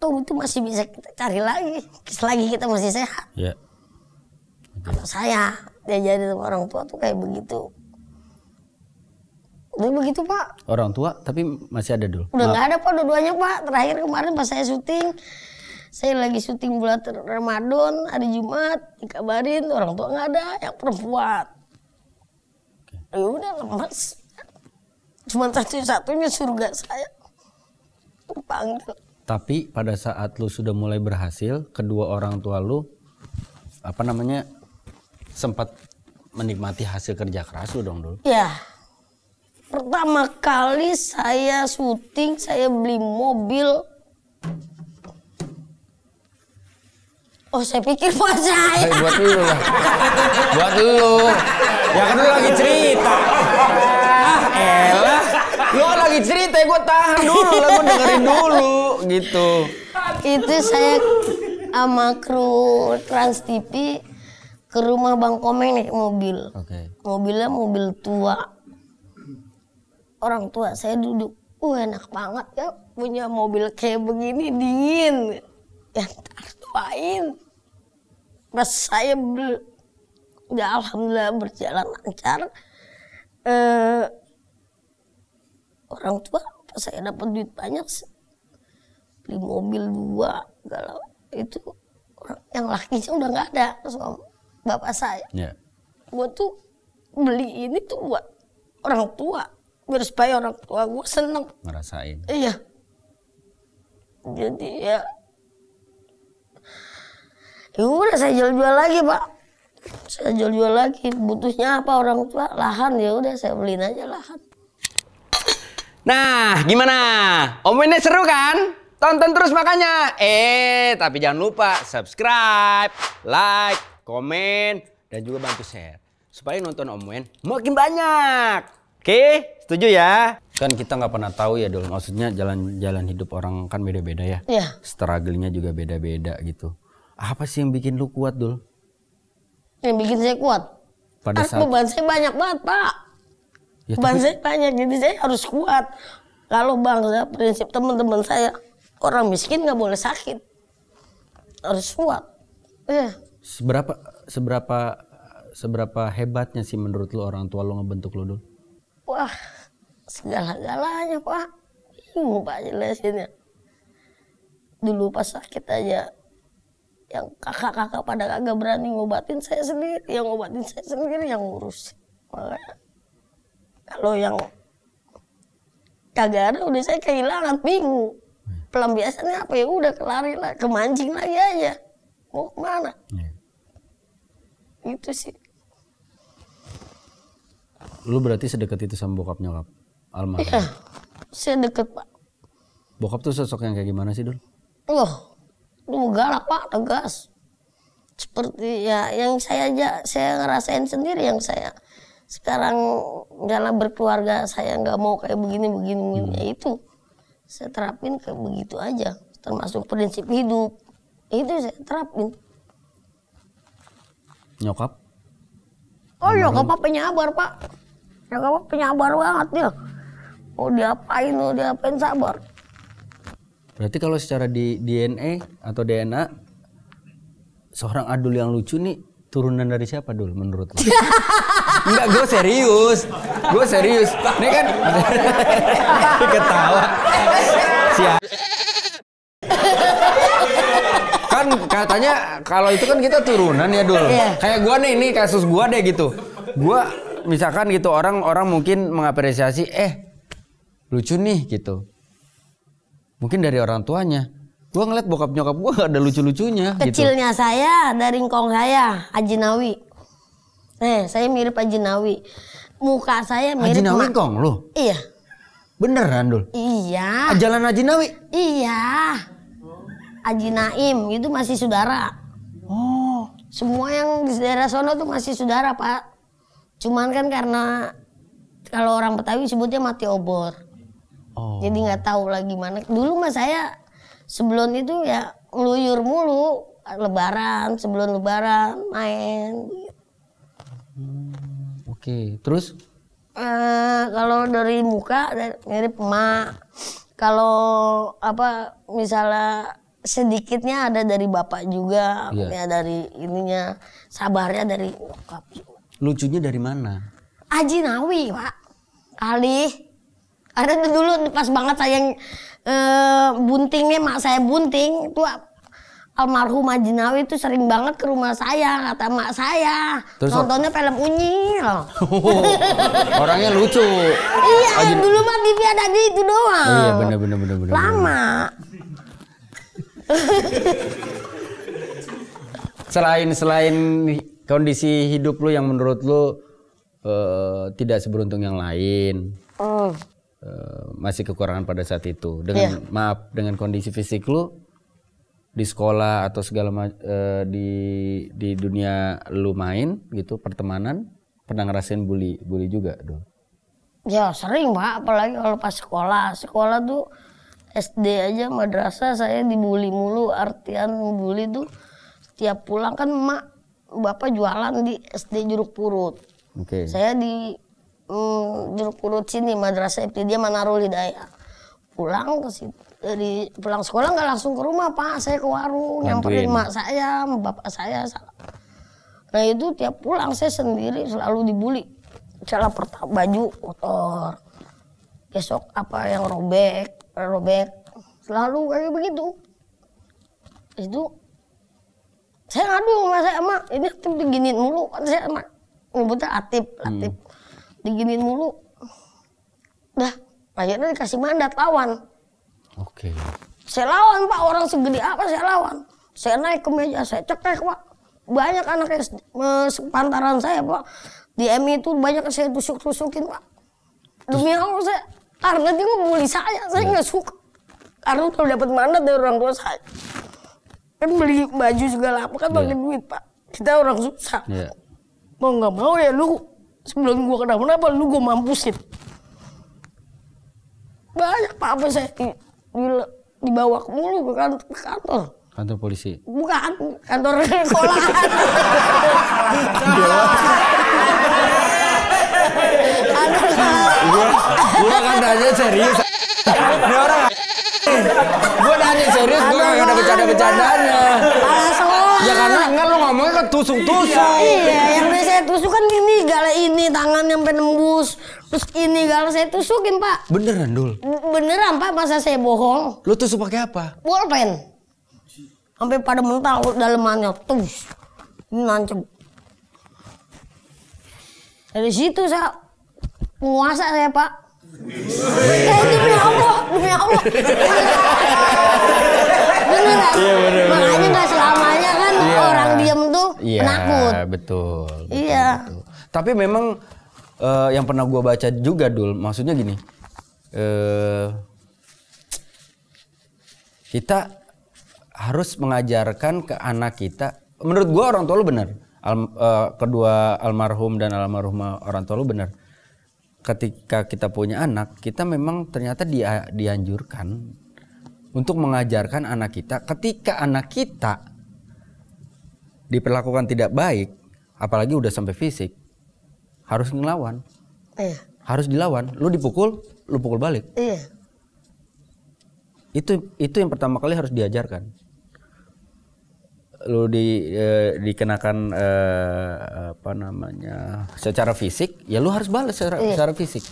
Tuh itu masih bisa kita cari lagi, selagi kita masih sehat. Kalau saya diajarin sama orang tua tuh kayak begitu. Udah begitu Pak. Orang tua tapi masih ada dulu? Udah nggak ada Pak, dua-duanya Pak. Terakhir kemarin pas saya syuting, saya lagi syuting bulan Ramadan, hari Jumat, dikabarin orang tua nggak ada, yang perempuan. Ya udah lemes. Cuma satu-satunya surga saya panggil. Tapi pada saat lu sudah mulai berhasil, kedua orang tua lu sempat menikmati hasil kerja keras lu dong dulu? Ya. Pertama kali saya syuting, saya beli mobil. Saya pikir buat saya. Buat lu lah. Buat lu. Ya kan lu lagi cerita. Elah. Lu lagi cerita, gue tahan dulu lah, gue dengerin dulu gitu. Itu saya sama kru Trans TV ke rumah Bang Komeng naik mobil. Mobilnya mobil tua. Orang tua saya duduk, enak banget ya punya mobil kayak begini, dingin. Ya ntar doain. Pas saya ya alhamdulillah berjalan lancar. Orang tua pas saya dapat duit banyak, beli mobil 2, galau. Itu yang lakinya udah nggak ada, soal bapak saya. Gue tuh beli ini tuh buat orang tua. Biar supaya orang tua gue seneng. Ngerasain. Iya. Jadi ya udah saya jual-jual lagi Pak. Saya jual-jual lagi. Butuhnya apa orang tua? Lahan, ya udah saya beliin aja lahan. Nah, gimana? Omongannya seru kan? Tonton terus makanya. Tapi jangan lupa subscribe, like, komen, dan juga bantu share. Supaya nonton Om Wen makin banyak. Oke, setuju ya? Kan kita nggak pernah tahu ya Dul. Maksudnya jalan hidup orang kan beda-beda ya. Iya. Struggle-nya juga beda-beda gitu. Apa sih yang bikin lu kuat Dul? Yang bikin saya kuat? Pada saat beban saya banyak banget Pak. Ya, beban saya banyak, jadi saya harus kuat. Kalau bangsa prinsip teman-teman saya, orang miskin nggak boleh sakit. Harus kuat. Seberapa hebatnya sih menurut lu orang tua lu ngebentuk lu Dul? Wah, segala-galanya Pak. Bingung Pak jelasinnya. Dulu pas sakit aja, yang kakak-kakak pada kagak berani ngobatin saya sendiri. Yang ngobatin saya sendiri yang ngurus. Makanya kalau yang kagak ada udah saya kehilangan, bingung. Pelampiasannya apa ya udah kelari lah, kemancing lagi aja. Mau kemana? Itu sih. Lu berarti sedekat itu sama bokap nyokap almarhum? Iya, saya deket Pak. Bokap tuh sosok yang kayak gimana sih Dul? Lu galak Pak, tegas. Seperti ya yang saya ngerasain sendiri, yang saya sekarang dalam berkeluarga saya nggak mau kayak begini. Ya itu saya terapin kayak begitu aja, termasuk prinsip hidup itu saya terapin. Nyokap? Nyokap penyabar Pak. Nyokap penyabar banget dia. Mau diapain sabar. Berarti kalau secara di DNA atau DNA, seorang Adul yang lucu nih turunan dari siapa Dul menurut lu? Enggak, gue serius. Ini kan ketawa. Kan katanya kalau itu kan kita turunan ya Dul. Kayak gue nih, ini kasus gue deh gitu. Gue misalkan gitu orang mungkin mengapresiasi, lucu nih gitu. Mungkin dari orang tuanya. Gue ngeliat bokap nyokap gue gak ada lucu-lucunya. Kecilnya gitu. saya dari ngkong saya, Haji Nawi. Saya mirip Haji Nawi. Muka saya mirip Haji Nawi ngkong lu? Iya. Beneran Dul? Iya. Jalan Haji Nawi? Iya. Haji Naim itu masih saudara. Semua yang di daerah sono tuh masih saudara Pak. Cuman kan karena kalau orang Betawi sebutnya mati obor. Jadi nggak tahu lagi mana. Dulu mah saya sebelum itu ya ngeluyur mulu. Lebaran, sebelum lebaran main. Oke, terus? Kalau dari muka mirip emak. Kalau misalnya sedikitnya ada dari bapak juga, ya dari ininya, sabarnya dari nyokap juga. Lucunya dari mana? Haji Nawi Pak. Kali. Ada dulu pas banget saya buntingnya, mak saya bunting itu almarhum Haji Nawi itu sering banget ke rumah saya, kata mak saya. Terus nontonnya film Unyil. Orangnya lucu. Iya, dulu mah TV ada di itu doang. Iya, benar. Lama. Selain kondisi hidup lu yang menurut lu tidak seberuntung yang lain, masih kekurangan pada saat itu. Dengan kondisi fisik lu di sekolah atau segala di dunia lu main gitu, pertemanan, pernah ngerasain bully juga Dul? Ya sering Pak, apalagi kalau pas sekolah tuh SD aja madrasah saya dibully mulu. Artian bully tuh setiap pulang kan bapak jualan di SD Juruk Purut. Saya di Juruk Purut sini, madrasah Ibtidaiyah Manarul Hidayah. Pulang ke situ, pulang sekolah nggak langsung ke rumah Pak, saya ke warung nyamperin mak saya, bapak saya. Nah itu tiap pulang saya sendiri selalu dibully. Salah baju kotor, besok yang robek, selalu kayak begitu. Itu saya ngadu sama saya, mak ini Atip diginiin mulu, kan saya nyebutnya Atip, diginiin mulu. Dah, akhirnya dikasih mandat lawan. Saya lawan Pak, orang segede apa saya lawan. Saya naik ke meja, saya cekek Pak. Banyak anak sepantaran saya Pak. Di MI itu banyak saya tusuk-tusukin Pak. Demi Allah saya, karena dia bully saya nggak suka. Karena udah dapat mandat dari orang tua saya. Kan beli baju segala apa kan pakai duit Pak. Kita orang susah. Mau nggak mau ya lu sebelum gua kenapa lu gua mampusin. Banyak Pak apa saya dibawa mulu ke kantor. Kantor polisi? Bukan, kantor sekolahan. Gua kan nanya serius. Ini orang. Gua nanya serius, gua gak ada bercanda-bercandanya. Ya karena enggak lu ngomongnya kan tusuk-tusuk. Iya, yang saya tusuk kan ini, gala ini, tangan yang penembus. Terus ini gala saya tusukin Pak. Beneran Dul? Beneran Pak, masa saya bohong. Lu tusuk pakai apa? Bolpen. Sampai pada mental dalemannya, tus. Ini nancep. Dari situ saya penguasa saya Pak. Demi Allah. Beneran. Iya, bener. Makanya nggak selamanya kan orang diem tuh penakut. Betul. Iya. Betul. Tapi memang yang pernah gua baca juga Dul, maksudnya gini. Kita harus mengajarkan ke anak kita. Menurut gua orang tua lu benar. Kedua almarhum dan almarhumah orang tua lu benar. Ketika kita punya anak, kita memang ternyata dianjurkan untuk mengajarkan anak kita. Ketika anak kita diperlakukan tidak baik, apalagi udah sampai fisik, harus ngelawan. Iya. Harus dilawan. Lu dipukul, lu pukul balik. Iya. Itu yang pertama kali harus diajarkan. Lu dikenakan secara fisik, ya lu harus balas secara fisik.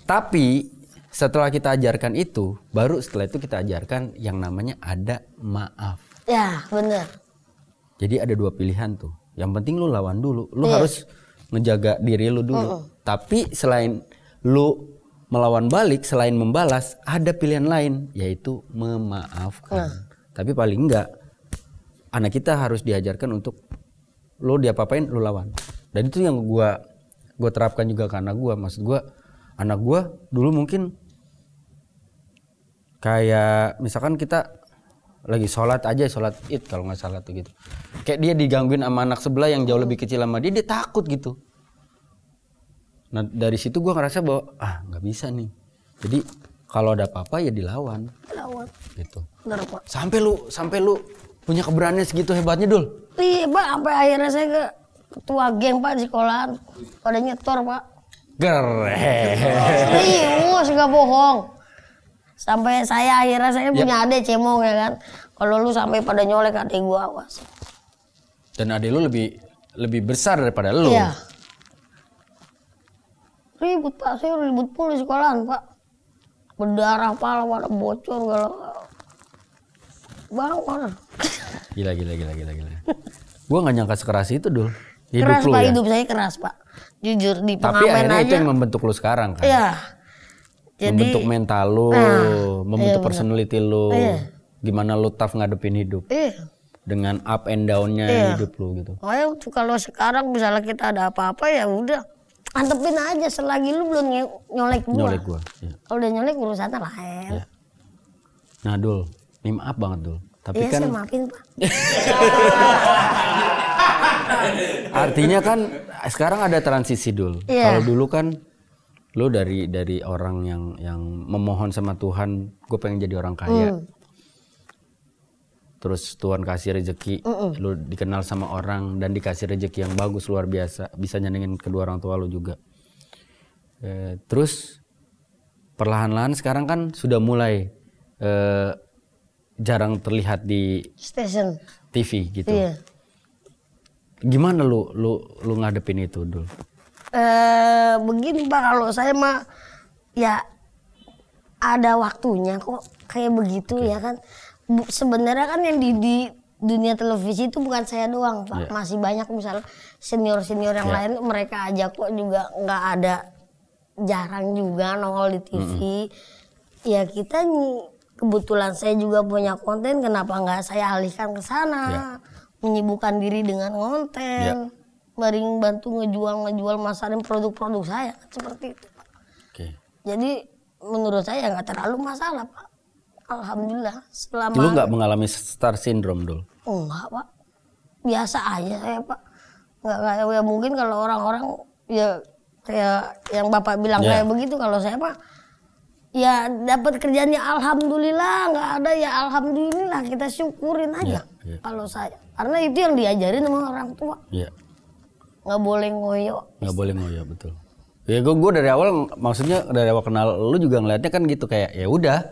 Tapi setelah kita ajarkan itu, baru setelah itu kita ajarkan yang namanya ada maaf. Ya, benar. Jadi ada dua pilihan tuh. Yang penting lu lawan dulu. Lu harus menjaga diri lu dulu. Tapi selain lu melawan balik, selain membalas, ada pilihan lain, yaitu memaafkan. Tapi paling enggak anak kita harus diajarkan untuk lo diapa-apain lo lawan. Dan itu yang gua terapkan juga ke anak gua. Maksud gua anak gua dulu mungkin kayak misalkan kita lagi sholat id kalau nggak salah tuh gitu. Kayak dia digangguin sama anak sebelah yang jauh lebih kecil sama dia takut gitu. Nah dari situ gua ngerasa bahwa nggak bisa nih. Jadi kalau ada apa-apa ya dilawan. Gitu. Benar Pak. Sampai lu punya keberanian segitu hebatnya Dul? Iya Pak, sampai akhirnya saya ke ketua geng Pak di sekolahan. Pada nyetor Pak. Keren. Serius gak bohong. Sampai akhirnya saya punya adik cemong ya kan. Kalau lu sampai pada nyolek adik gua awas. Dan adik lu lebih besar daripada lu. Iya. Ribut Pak, saya ribut pula di sekolahan Pak. Berdarah pala pada bocor galau. Bangun. Gila. Gua nggak nyangka sekeras itu Dul. Keras Pak, hidup saya keras Pak. Jujur di pengamen aja. Tapi akhirnya itu yang membentuk lu sekarang kan. Iya. Jadi, membentuk mental lu, membentuk personality lu. Iya. Gimana lu tough ngadepin hidup. Iya. Dengan up and down-nya hidup lu gitu. Kalau sekarang misalnya kita ada apa-apa ya udah antepin aja selagi lu belum nyolek gua. Iya. Kalau udah nyolek urusannya lain. Iya. Nah Dul, ini maaf banget Dul. Tapi kan saya maafin Pak. Artinya kan sekarang ada transisi Dul. Iya. Kalau dulu kan lu dari orang yang memohon sama Tuhan, gue pengen jadi orang kaya. Terus Tuhan kasih rezeki, lu dikenal sama orang dan dikasih rezeki yang bagus luar biasa, bisa nyenengin kedua orang tua lu juga. Terus perlahan-lahan sekarang kan sudah mulai jarang terlihat di Station TV gitu. Iya. Gimana lu ngadepin itu Dul? Begini Pak, kalau saya mah ya ada waktunya kok kayak begitu ya kan. Sebenarnya kan yang di dunia televisi itu bukan saya doang Pak. Masih banyak misalnya senior yang lain mereka aja kok juga nggak ada, jarang juga nongol di TV. Ya kita kebetulan saya juga punya konten, kenapa nggak saya alihkan ke sana, menyibukkan diri dengan konten, mering bantu ngejual masarin produk-produk saya seperti itu Pak. Jadi menurut saya nggak terlalu masalah Pak. Alhamdulillah. Selama Lu nggak mengalami star syndrome, Dul? Enggak, Pak. Biasa aja saya, Pak. Enggak kayak ya mungkin kalau orang-orang ya kayak yang Bapak bilang kayak begitu. Kalau saya, Pak, ya dapat kerjanya alhamdulillah, nggak ada ya alhamdulillah, kita syukurin aja. Kalau saya, karena itu yang diajarin sama orang tua. Nggak boleh ngoyo. Nggak boleh ngoyo, betul. Ya gue dari awal, maksudnya dari awal kenal lu juga ngeliatnya kan gitu, kayak ya udah.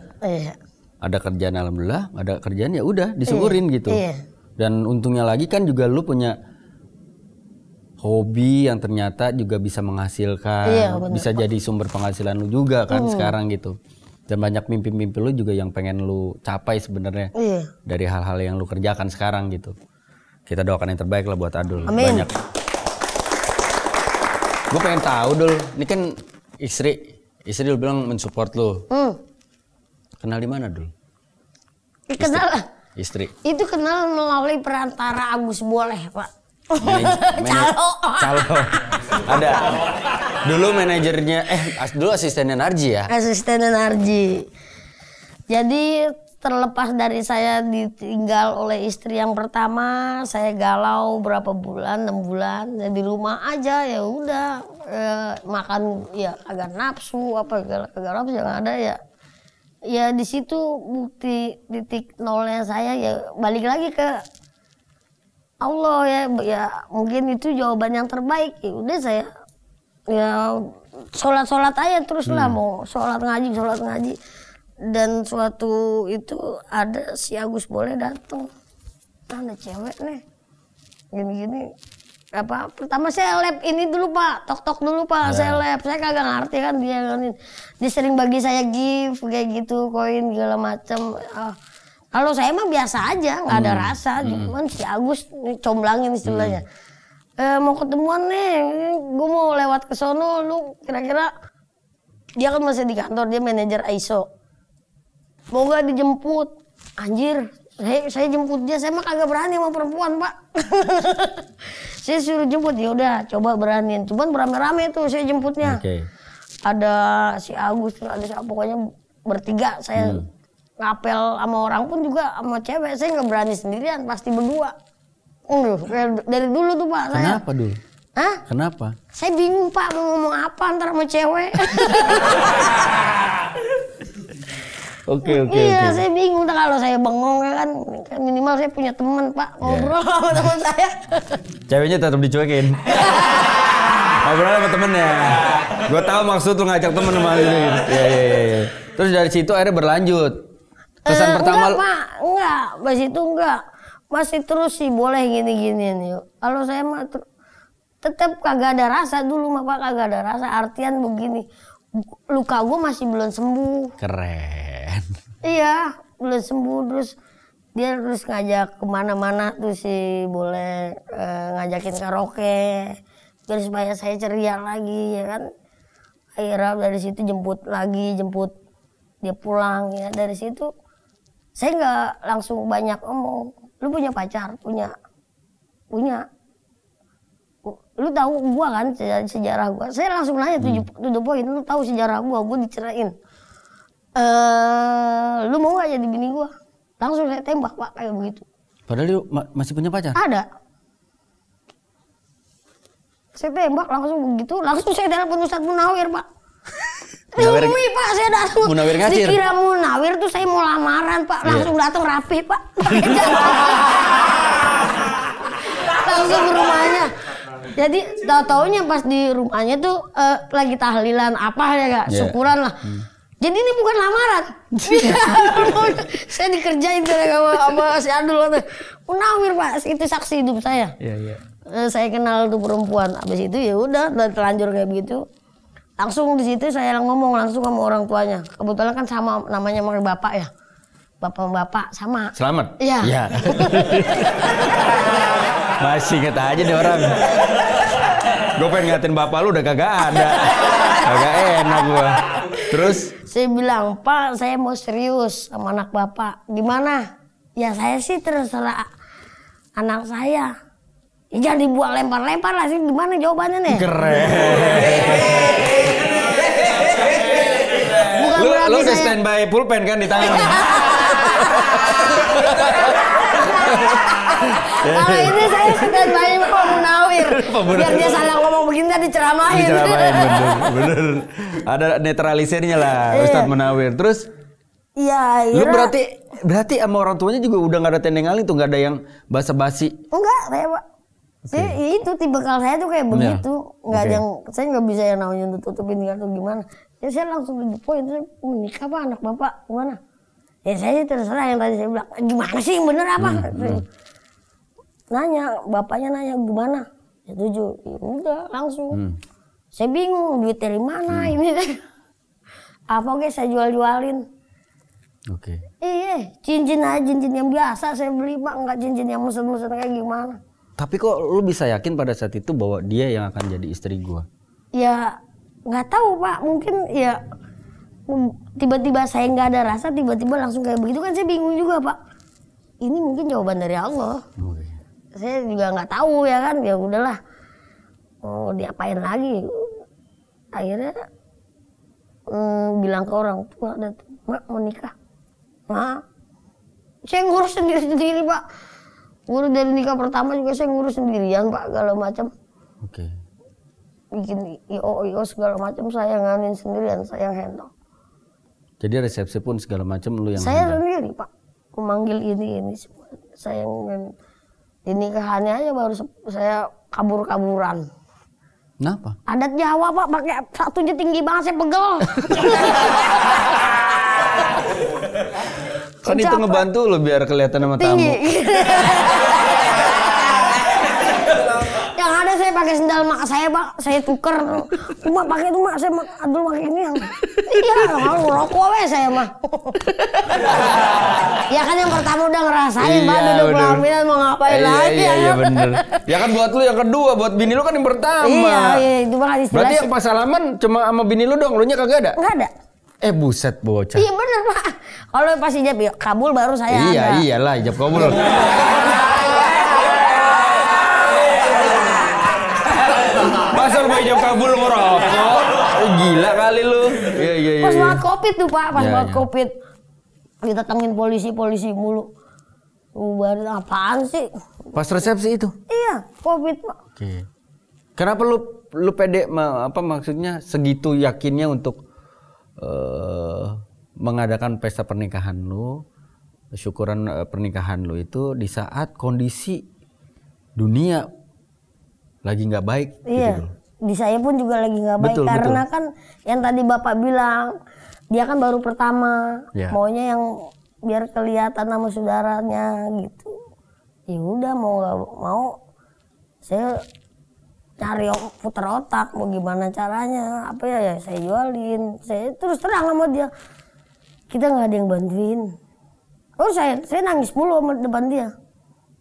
Ada kerjaan alhamdulillah, ada kerjaan ya udah disyukurin gitu. Dan untungnya lagi kan juga lu punya hobi yang ternyata juga bisa menghasilkan, bisa jadi sumber penghasilan lu juga kan sekarang gitu. Dan banyak mimpi-mimpi lu juga yang pengen lu capai sebenarnya dari hal-hal yang lu kerjakan sekarang gitu. Kita doakan yang terbaik lah buat Adul. Amin. Banyak. Gue pengen tahu Dul, ini kan istri Dul bilang mensupport lu. Kenal di mana Dul? Kenal Istri. Itu kenal melalui perantara Agus Boleh, Pak. Calo. Ada. Dulu manajernya dulu asistennya Narji ya? Asistennya Narji. Jadi terlepas dari saya ditinggal oleh istri yang pertama, saya galau berapa bulan, 6 bulan, ya di rumah aja ya udah makan ya agak nafsu apa agak nafsu yang ada ya. Ya di situ bukti titik nolnya saya ya balik lagi ke Allah ya mungkin itu jawaban yang terbaik. Ya udah saya ya sholat aja terus lah, mau sholat ngaji. Dan suatu itu ada si Agus Boleh datang, ada cewek nih gini apa pertama saya lab ini dulu Pak, tok dulu Pak, saya lab, saya kagak ngerti kan dia sering bagi saya gift kayak gitu, koin segala macam. Kalau saya mah biasa aja, nggak ada rasa, cuman si Agus comblangin istilahnya. Mau ketemuan nih, gue mau lewat ke sono, lu kira-kira dia kan masih di kantor, dia manajer ISO. Mau gak dijemput? Anjir, saya jemput dia, saya mah kagak berani sama perempuan Pak. Saya suruh jemput, ya udah coba beraniin. Cuman berame-rame tuh saya jemputnya. Ada si Agus, ada siapa, pokoknya bertiga. Saya ngapel sama orang pun juga sama cewek, saya nggak berani sendirian, pasti berdua. Dari dulu tuh Pak. Kenapa dulu? Hah? Kenapa? Saya bingung Pak mau ngomong apa antara sama cewek. Oke. Iya, saya bingung kalau saya bengong kan minimal saya punya teman Pak, ngobrol sama teman saya. Ceweknya tetap dicuekin. Ngobrol sama temennya. Gue tahu maksud lu ngajak temen sama lu. Iya. Terus dari situ akhirnya berlanjut. Kesan pertama enggak, Pak. Enggak, pas itu enggak. Masih terus sih boleh gini-gini nih. Kalau saya mah tetap kagak ada rasa dulu mah Pak, kagak ada rasa. Artian begini, luka gue masih belum sembuh. Keren. Iya, belum sembuh. Terus dia terus ngajak kemana-mana tuh sih boleh ngajakin karaoke. Biar supaya saya ceria lagi ya kan. Akhirnya dari situ jemput dia pulang ya. Dari situ saya nggak langsung banyak omong. Lu punya pacar? Punya. Lu tahu gua kan sejarah gua. Saya langsung nanya to the point. Lu tahu sejarah gua dicerain. Lu mau gak jadi bini gua? Langsung saya tembak Pak kayak begitu. Padahal dia masih punya pacar? Ada. Saya tembak langsung begitu. Langsung saya telepon Ustadz Munawir Pak. Demi Pak, saya datang. Munawir ngacir. Dikira Munawir tuh saya mau lamaran Pak. Langsung datang rapi Pak. Langsung ke rumahnya. Jadi tahu-taunya pas di rumahnya tuh lagi tahlilan apa ya Kak, syukuran lah. Jadi ini bukan lamaran. Saya dikerjain sama si Adul. Munawir Pak, itu saksi hidup saya. Iya. Saya kenal tuh perempuan. Abis itu ya udah terlanjur kayak begitu. Langsung di situ saya ngomong langsung sama orang tuanya. Kebetulan kan sama namanya sama bapak ya. Bapak sama. Selamat? Iya. Masih inget aja deh orang. Gue pengen ngatain bapak lu udah kagak ada. Kagak enak gua. Terus? Saya bilang, Pak saya mau serius sama anak bapak. Gimana? Ya saya sih terserah anak saya. Ya jangan dibuang lempar-lempar lah sih. Gimana jawabannya nih? Keren. Bukan lu berarti udah saya... standby pulpen kan di tangan? Apa bener? Biar dia salah ngomong begini tadi diceramain. Diceramain bener. Ada netralisirnya lah Ustadz Munawir. Terus iya, lu berarti sama orang tuanya juga udah gak ada tendengaling tuh, gak ada yang basa-basi? Enggak, saya Pak. Saya itu tipikal saya tuh kayak begitu. Enggak ada yang, saya nggak bisa yang namanya tutupin atau gimana. Ya saya langsung ke poin, saya menikah Pak, anak Bapak gimana? Ya saya terserah yang tadi saya bilang, gimana sih yang bener apa? Nanya, bapaknya nanya gimana? Ya setuju, ya udah langsung. Saya bingung, duit dari mana ini? Apa guys saya jual-jualin? Oke. Iya, cincin aja, cincin yang biasa saya beli Pak, nggak cincin yang musen-musen kayak gimana. Tapi kok lu bisa yakin pada saat itu bahwa dia yang akan jadi istri gua? Ya nggak tahu Pak, mungkin ya tiba-tiba saya nggak ada rasa, tiba-tiba langsung kayak begitu kan saya bingung juga Pak. Ini mungkin jawaban dari Allah. Saya juga nggak tahu ya kan, ya udahlah. Oh diapain lagi? Akhirnya bilang ke orang tua, Mak mau nikah. Nah, saya ngurus sendiri Pak. Ngurus dari nikah pertama juga saya ngurus sendirian Pak, segala macam. Oke. Bikin IO segala macam saya nganin sendirian, saya handle. Jadi resepsi pun segala macam lu yang saya handle? sendiri Pak, memanggil ini semua. Saya di nikahannya aja baru saya kabur-kaburan. Kenapa? Adat Jawa Pak, pakai satunya tinggi banget saya pegel. Kan itu ngebantu lo biar kelihatan sama tamu. Yang ada saya pakai sendal mak saya Pak, saya tuker. Cuma pakai itu mak saya adul pakai ini yang. Iya, mau rokok we saya mah. Ya kan yang pertama udah ngerasain Pak duduk pelaminan mau ngapain lagi. Iya bener. Ya kan buat lu yang kedua, buat bini lu kan yang pertama. Iya itu Pak istilah. Berarti yang pas salaman cuma sama bini lu dong, lu nya kagak ada? Enggak ada. Buset bocah. Iya bener Pak. Kalau pas ijab kabul baru saya ada. Iyalah ijab kabul. Masa lu mau ijab kabul ngerokok? Gila kali lu. Iya. Pas banget Covid tuh Pak, pas banget Covid. Didatengin polisi mulu. Baru apaan sih? Pas resepsi itu? Iya, Covid Pak. Oke. Kenapa lu pede apa maksudnya segitu yakinnya untuk mengadakan pesta pernikahan lu, syukuran pernikahan lu itu di saat kondisi dunia lagi nggak baik? Iya, gitu. Di saya pun juga lagi nggak baik karena kan yang tadi Bapak bilang dia kan baru pertama, maunya yang biar kelihatan sama saudaranya gitu. Ya udah mau nggak mau saya cari putar otak mau gimana caranya, apa ya saya jualin, saya terus terang sama dia. Kita nggak ada yang bantuin. Oh saya nangis mulu sama depan dia.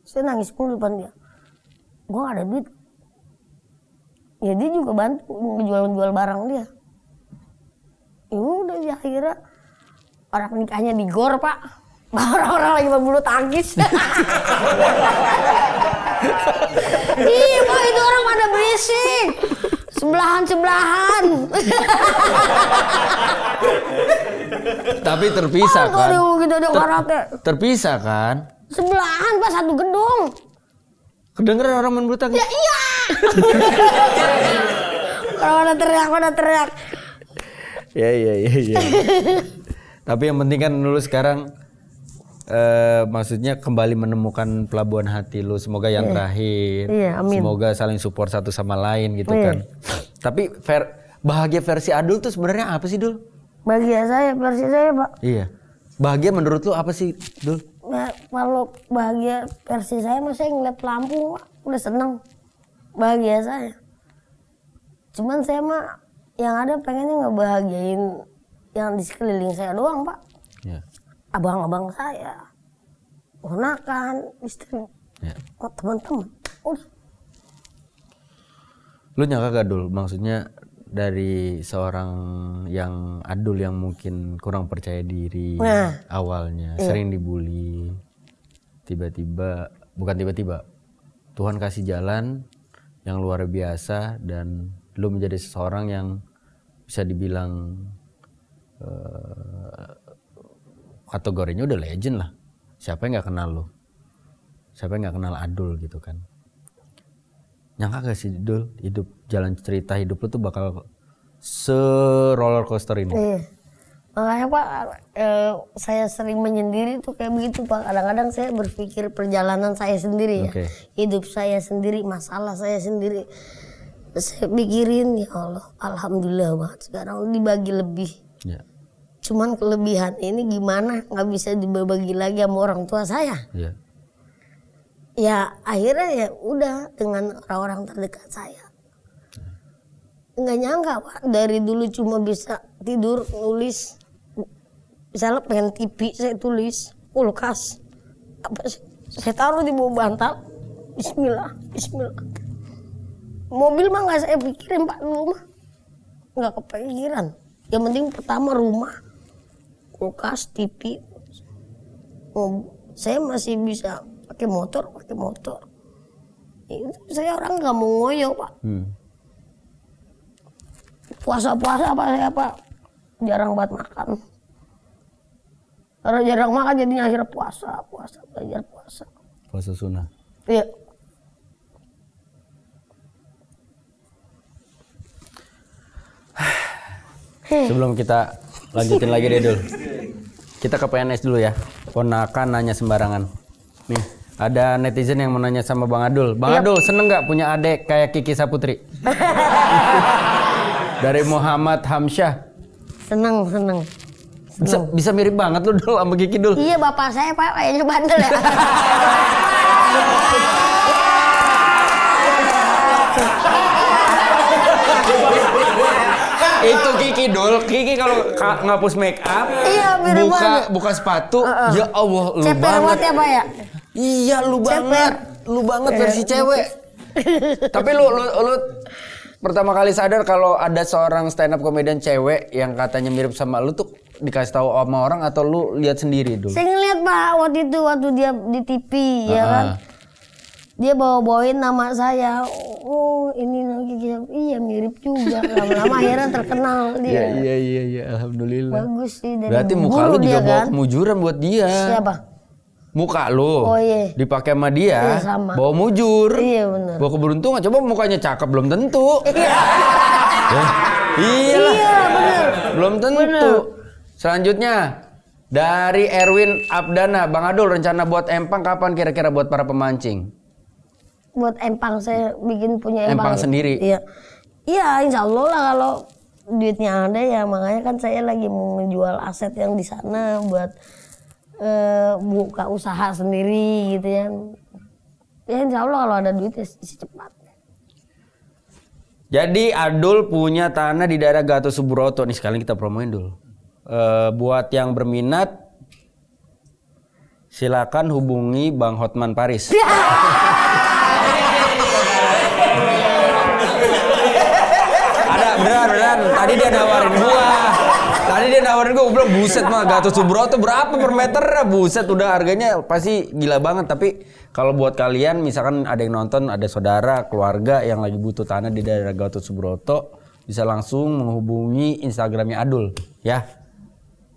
Saya nangis mulu depan dia. Gue gak ada duit. Ya dia juga bantu jual barang dia. Ya udah ya akhirnya orang nikahnya di gor Pak. Orang-orang lagi berbulu tangkis. Iya Pak itu orang pada berisik. Sebelahan. Tapi terpisah kan? Gitu ada karate. Terpisah kan? Sebelahan Pak, satu gedung. Kedengeran orang main bulu tangkis? Ya iya. Orang pada teriak. Iya. Tapi yang penting kan lu sekarang maksudnya kembali menemukan pelabuhan hati lu. Semoga yang terakhir. Iya, amin. Semoga saling support satu sama lain gitu kan. Tapi bahagia versi Adul tuh sebenarnya apa sih Dul? Bahagia versi saya Pak. Iya. Bahagia menurut lu apa sih Dul? Nah, kalau bahagia versi saya mah saya ngeliat lampu Pak. Udah seneng. Bahagia saya. Cuman saya mah yang ada pengennya ngebahagiain yang di sekeliling saya doang Pak. Iya. Abang-abang saya, ponakan, istri, teman-teman. Udah. Lu nyangka gak Dul? Maksudnya dari seorang yang Adul yang mungkin kurang percaya diri awalnya, sering dibully, bukan tiba-tiba, Tuhan kasih jalan yang luar biasa dan lu menjadi seseorang yang bisa dibilang kategorinya udah legend lah. Siapa yang nggak kenal lo? Siapa yang nggak kenal Adul gitu kan? Nyangka gak sih Dul, hidup jalan cerita hidup lu tuh bakal roller coaster ini? Iya. Makanya Pak, saya sering menyendiri tuh kayak begitu Pak. Kadang-kadang saya berpikir perjalanan saya sendiri ya. Hidup saya sendiri, masalah saya sendiri. Saya pikirin, ya Allah, alhamdulillah banget sekarang dibagi lebih. Ya. Cuman kelebihan ini gimana nggak bisa dibagi lagi sama orang tua saya. Ya. Ya akhirnya ya udah dengan orang-orang terdekat saya. Nggak nyangka Pak, dari dulu cuma bisa tidur, nulis. Misalnya pengen TV saya tulis, kulkas. Apa saya taruh di bawah bantal. Bismillah, bismillah. Mobil mah nggak saya pikirin Pak dulu mah. Nggak kepikiran. Yang penting pertama rumah, kulkas, TV. Saya masih bisa pakai motor. Itu saya orang nggak mau ngoyo Pak. Puasa-puasa apa saya Pak, jarang banget makan. Karena jarang makan jadinya akhirnya belajar puasa. Puasa sunnah. Iya. Sebelum kita lanjutin lagi deh Dul, kita ke PNS dulu ya. Ponakan nanya sembarangan. Nih, ada netizen yang mau nanya sama Bang Adul. Bang Adul seneng nggak punya adik kayak Kiki Saputri? Dari Muhammad Hamsyah. Seneng. Bisa mirip banget lu Dul sama Kiki Dul. Iya bapak saya Pak kayaknya bandel ya. Itu Kiki Dul. Kiki kalau ngapus make up, iya, buka sepatu, ya Allah lu ceper banget ya Pak ya. Iya lu banget versi cewek. Tapi lu pertama kali sadar kalau ada seorang stand up comedian cewek yang katanya mirip sama lu tuh dikasih tahu sama orang atau lu lihat sendiri dulu? Saya ngeliat Pak waktu dia di TV ya kan. Dia bawain nama saya. Oh ini lagi iya mirip juga. Lama-lama akhirnya terkenal dia. Iya alhamdulillah. Bagus sih. Berarti muka lu juga bawa kemujuran buat dia. Siapa? Muka lu dipakai sama dia, sama. bawa mujur, bener. bawa keberuntungan. Coba mukanya cakep belum tentu. Iya bener. Belum tentu. Bener. Selanjutnya dari Erwin Abdana, Bang Adul rencana buat empang kapan kira-kira buat para pemancing? Buat empang saya bikin punya empang sendiri. Iya, insya Allah lah kalau duitnya ada ya. Makanya kan saya lagi mau menjual aset yang di sana buat buka usaha sendiri gitu ya. Ya insya Allah kalau ada duitnya cepat. Jadi Adul punya tanah di daerah Gatot Subroto nih, sekalian kita promoin dulu. Buat yang berminat silakan hubungi Bang Hotman Paris. Ada beneran. Tadi dia nawarin gua bilang buset mah Gatot Subroto berapa per meter? Buset udah harganya pasti gila banget. Tapi kalau buat kalian misalkan ada yang nonton, ada saudara, keluarga yang lagi butuh tanah di daerah Gatot Subroto, bisa langsung menghubungi Instagramnya Adul ya.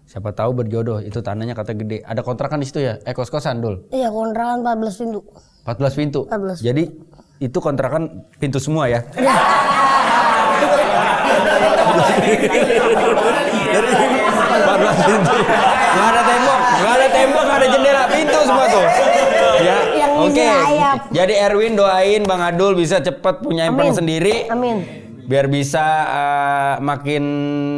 Siapa tahu berjodoh, itu tanahnya kata gede. Ada kontrakan di situ ya? Kos-kosan Dul? Iya kontrakan 14 pintu. 14 pintu? 14. Jadi itu kontrakan pintu semua ya? Iya. 14 pintu. Nggak ada tembok, nggak ada jendela, pintu semua tuh. Ya, oke. Jadi Erwin doain Bang Adul bisa cepat punya empang sendiri. Amin. Biar bisa makin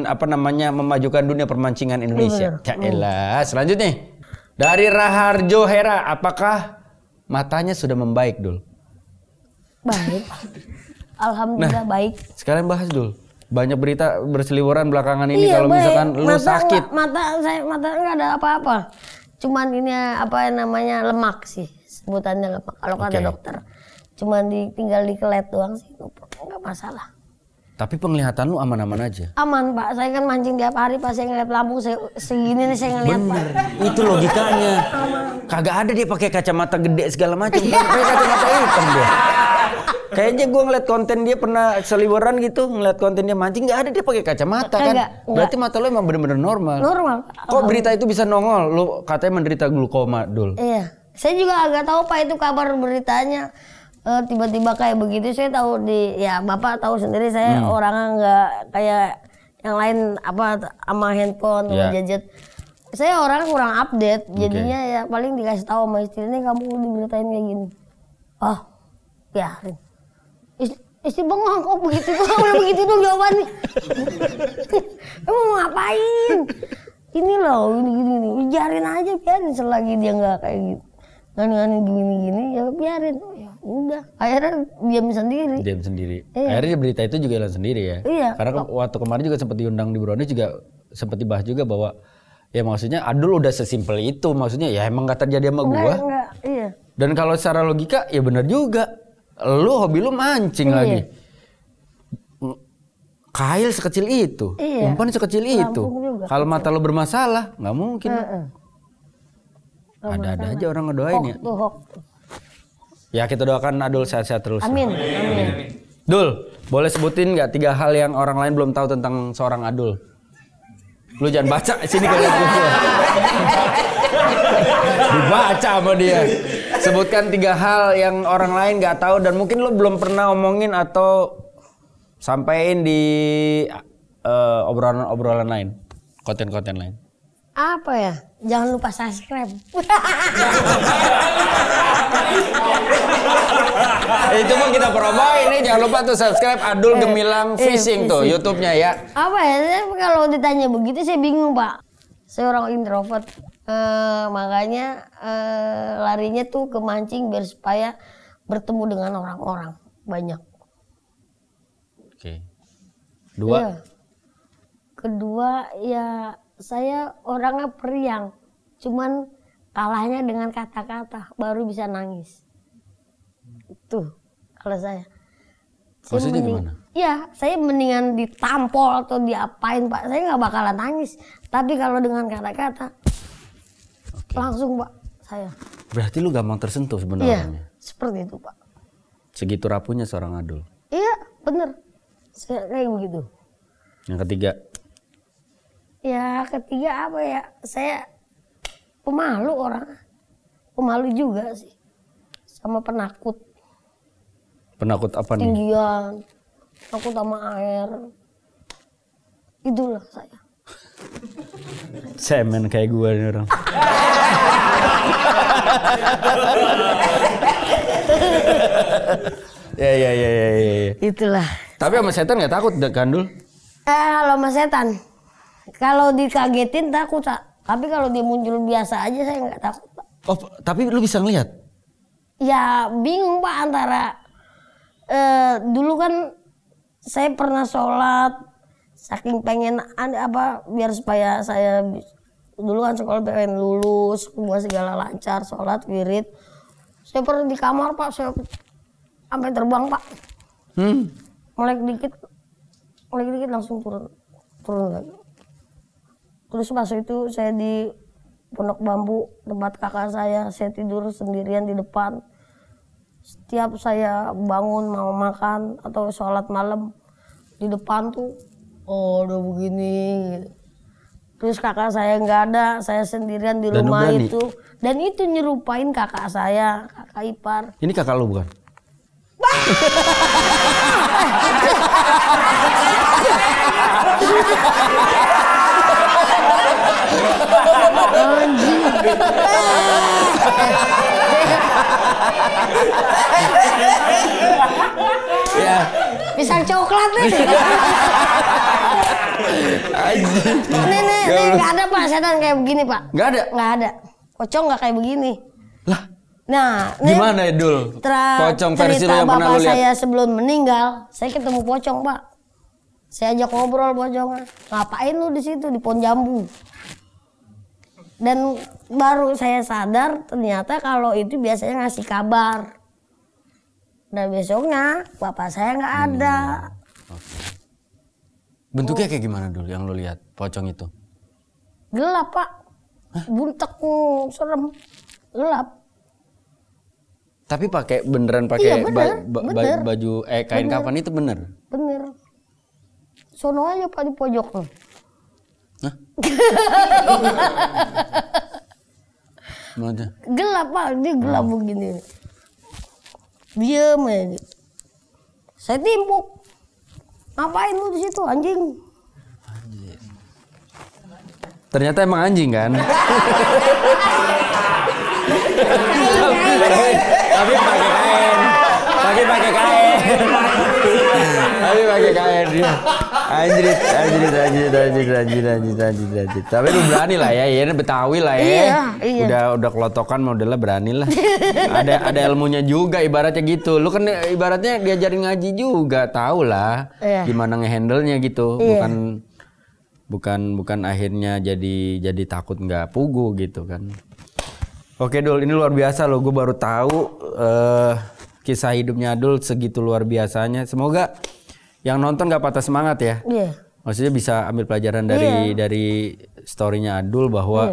memajukan dunia permancingan Indonesia. Ya elah. Selanjutnya dari Raharjo Hera, apakah matanya sudah membaik Dul? Baik. Alhamdulillah baik. Sekarang bahas Dul. Banyak berita berseliweran belakangan ini kalau misalkan lu sakit. Mata enggak ada apa-apa. Cuman ini lemak sih. Sebutannya lemak kalau kata dokter. Cuman tinggal dikelet doang sih. Enggak masalah. Tapi penglihatan lu aman-aman aja? Aman Pak, saya kan mancing tiap hari pas saya ngeliat lampu segini nih saya ngeliat. Bener, Pak. Itu logikanya. Kagak ada dia pakai kacamata gede segala macam. Pakai kacamata hitam dia. Kayaknya gue ngeliat konten dia pernah seliweran gitu, ngeliat konten dia mancing, nggak ada dia pakai kacamata kan? Berarti mata lu emang bener-bener normal. Normal. Kok berita itu bisa nongol? Lu katanya menderita glukoma Dul. Iya, saya juga agak tahu Pak itu kabar beritanya. tiba-tiba kayak begitu. Saya tahu ya Bapak tahu sendiri saya orangnya nggak kayak yang lain apa sama handphone sama gadget. Saya orang kurang update, jadinya ya paling dikasih tahu sama istri ini kamu diberitain kayak gini. Oh, biarin. Istri bengong kok begitu doang, udah begitu dong jawabannya. Emang mau ngapain? Ini loh, gini. Biarin aja, biarin selagi dia nggak kayak gitu. Ngani gini, ya biarin. Ya udah, akhirnya diam sendiri. Iya. Akhirnya berita itu juga hilang sendiri ya. Iya. Karena waktu kemarin juga sempat diundang di Brownies juga sempat dibahas juga bahwa ya maksudnya Adul udah sesimpel itu, maksudnya ya emang gak terjadi sama gua. Enggak, iya. Dan kalau secara logika ya benar juga. Lu hobi lu mancing lagi. Kail sekecil itu, umpan sekecil itu. Kalau mata lu bermasalah, nggak mungkin. Ada-ada aja orang ngedoain ya. Ya kita doakan Adul sehat-sehat terus. Amin. Dul, boleh sebutin nggak 3 hal yang orang lain belum tahu tentang seorang Adul? Lu jangan baca sini kalau gua. Dibaca sama dia. Sebutkan 3 hal yang orang lain nggak tahu dan mungkin lu belum pernah omongin atau sampaiin di obrolan lain, konten-konten lain. Apa ya? Jangan lupa subscribe. Itu mah kita promoin nih, jangan lupa tuh subscribe Adul Gemilang Fishing tuh YouTube-nya ya. Apa ya? Saya kalau ditanya begitu saya bingung, Pak. Saya orang introvert. Makanya larinya tuh ke mancing biar supaya bertemu dengan orang-orang banyak. Oke. Kedua ya saya orangnya periang. Cuman kalahnya dengan kata-kata baru bisa nangis. Itu kalau saya. Maksudnya gimana? Ya, saya mendingan ditampol atau diapain, Pak. Saya nggak bakalan nangis. Tapi kalau dengan kata-kata langsung, Pak, saya. Berarti lu gampang tersentuh sebenarnya. Iya, seperti itu, Pak. Segitu rapuhnya seorang Adul. Iya, bener. Saya kayak begitu. Yang ketiga? Ya, ketiga apa ya? Saya pemalu orang. Pemalu juga sih. Sama penakut. Penakut apa nih? Tinggian. Takut sama air. Itulah saya. Semen kayak gue nih orang. Ya. Itulah. Tapi sama setan nggak takut kan Dul? Kalau sama setan, kalau dikagetin takut, Pak. Tapi kalau dia muncul biasa aja saya nggak takut, Pak. Oh, tapi lu bisa ngelihat? Ya bingung, Pak, antara dulu kan saya pernah sholat, saking pengen biar supaya saya dulu kan sekolah pengen lulus, semua segala lancar, sholat, wirid. Saya pernah di kamar, Pak, saya sampai terbang, Pak. Melek dikit langsung turun lagi. Terus pas itu saya di pondok bambu tempat kakak saya tidur sendirian di depan. Setiap saya bangun mau makan atau sholat malam di depan tuh, udah begini. Gitu. Terus kakak saya nggak ada, saya sendirian di rumah itu. Dan itu nyerupain kakak saya, kakak ipar. Ini kakak lu bukan? Ya. Pisang coklat nih. Nih, nggak ada, Pak, setan kayak begini, Pak. Nggak ada? Nggak ada. Pocong nggak kayak begini. Lah. Nah, gimana ya Dul? Pocong versi lu yang pernah lu lihat? Bapak saya sebelum meninggal, saya ketemu pocong, Pak. Saya ajak ngobrol pocongnya. Ngapain lu di situ di pohon jambu? Dan baru saya sadar ternyata kalau itu biasanya ngasih kabar. Dan besoknya bapak saya nggak ada. Bentuknya kayak gimana Dul yang lu lihat pocong itu? Gelap, Pak. Buntek, serem, gelap. Tapi beneran pakai baju kain kafan itu bener? Bener. Sono aja, Pak, di pojok. Hah? Gelap, Pak, dia gelap begini. Diem aja. Saya timpuk. Ngapain lu di situ anjing? Ternyata emang anjing kan? Tapi pakai kain. Tapi pakai kain dia. Anjrit. Tapi lu berani lah ya, ini Betawi lah ya. Iya. Udah kelotokan modelnya berani lah. Ada ilmunya juga ibaratnya gitu. Lu kan ibaratnya diajarin ngaji juga, tahu lah gimana ngehandle-nya gitu. Bukan akhirnya jadi takut nggak pugu gitu kan. Oke Dul, ini luar biasa loh. Gue baru tahu kisah hidupnya Dul segitu luar biasanya. Semoga yang nonton nggak patah semangat ya. Iya. Maksudnya bisa ambil pelajaran dari storynya Adul bahwa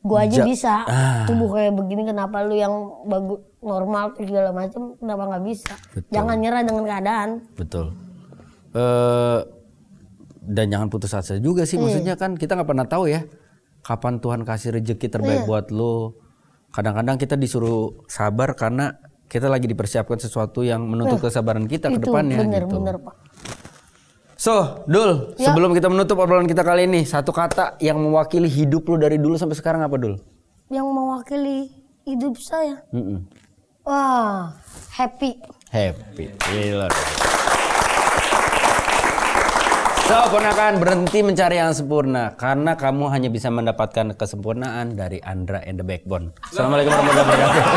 gue aja bisa tubuh kayak begini, kenapa lu yang bagus normal segala macam kenapa nggak bisa? Betul. Jangan nyerah dengan keadaan. Betul. Dan jangan putus asa juga sih, maksudnya kan kita nggak pernah tahu ya kapan Tuhan kasih rezeki terbaik buat lo. Kadang-kadang kita disuruh sabar karena kita lagi dipersiapkan sesuatu yang menuntut kesabaran kita ke depannya. Bener, Pak. So, Dul, sebelum kita menutup obrolan kita kali ini, satu kata yang mewakili hidup lo dari dulu sampai sekarang apa, Dul? Yang mewakili hidup saya? Wah, happy. Happy, gila. So, ponakan, berhenti mencari yang sempurna karena kamu hanya bisa mendapatkan kesempurnaan dari Andra and the Backbone. Assalamualaikum warahmatullahi wabarakatuh.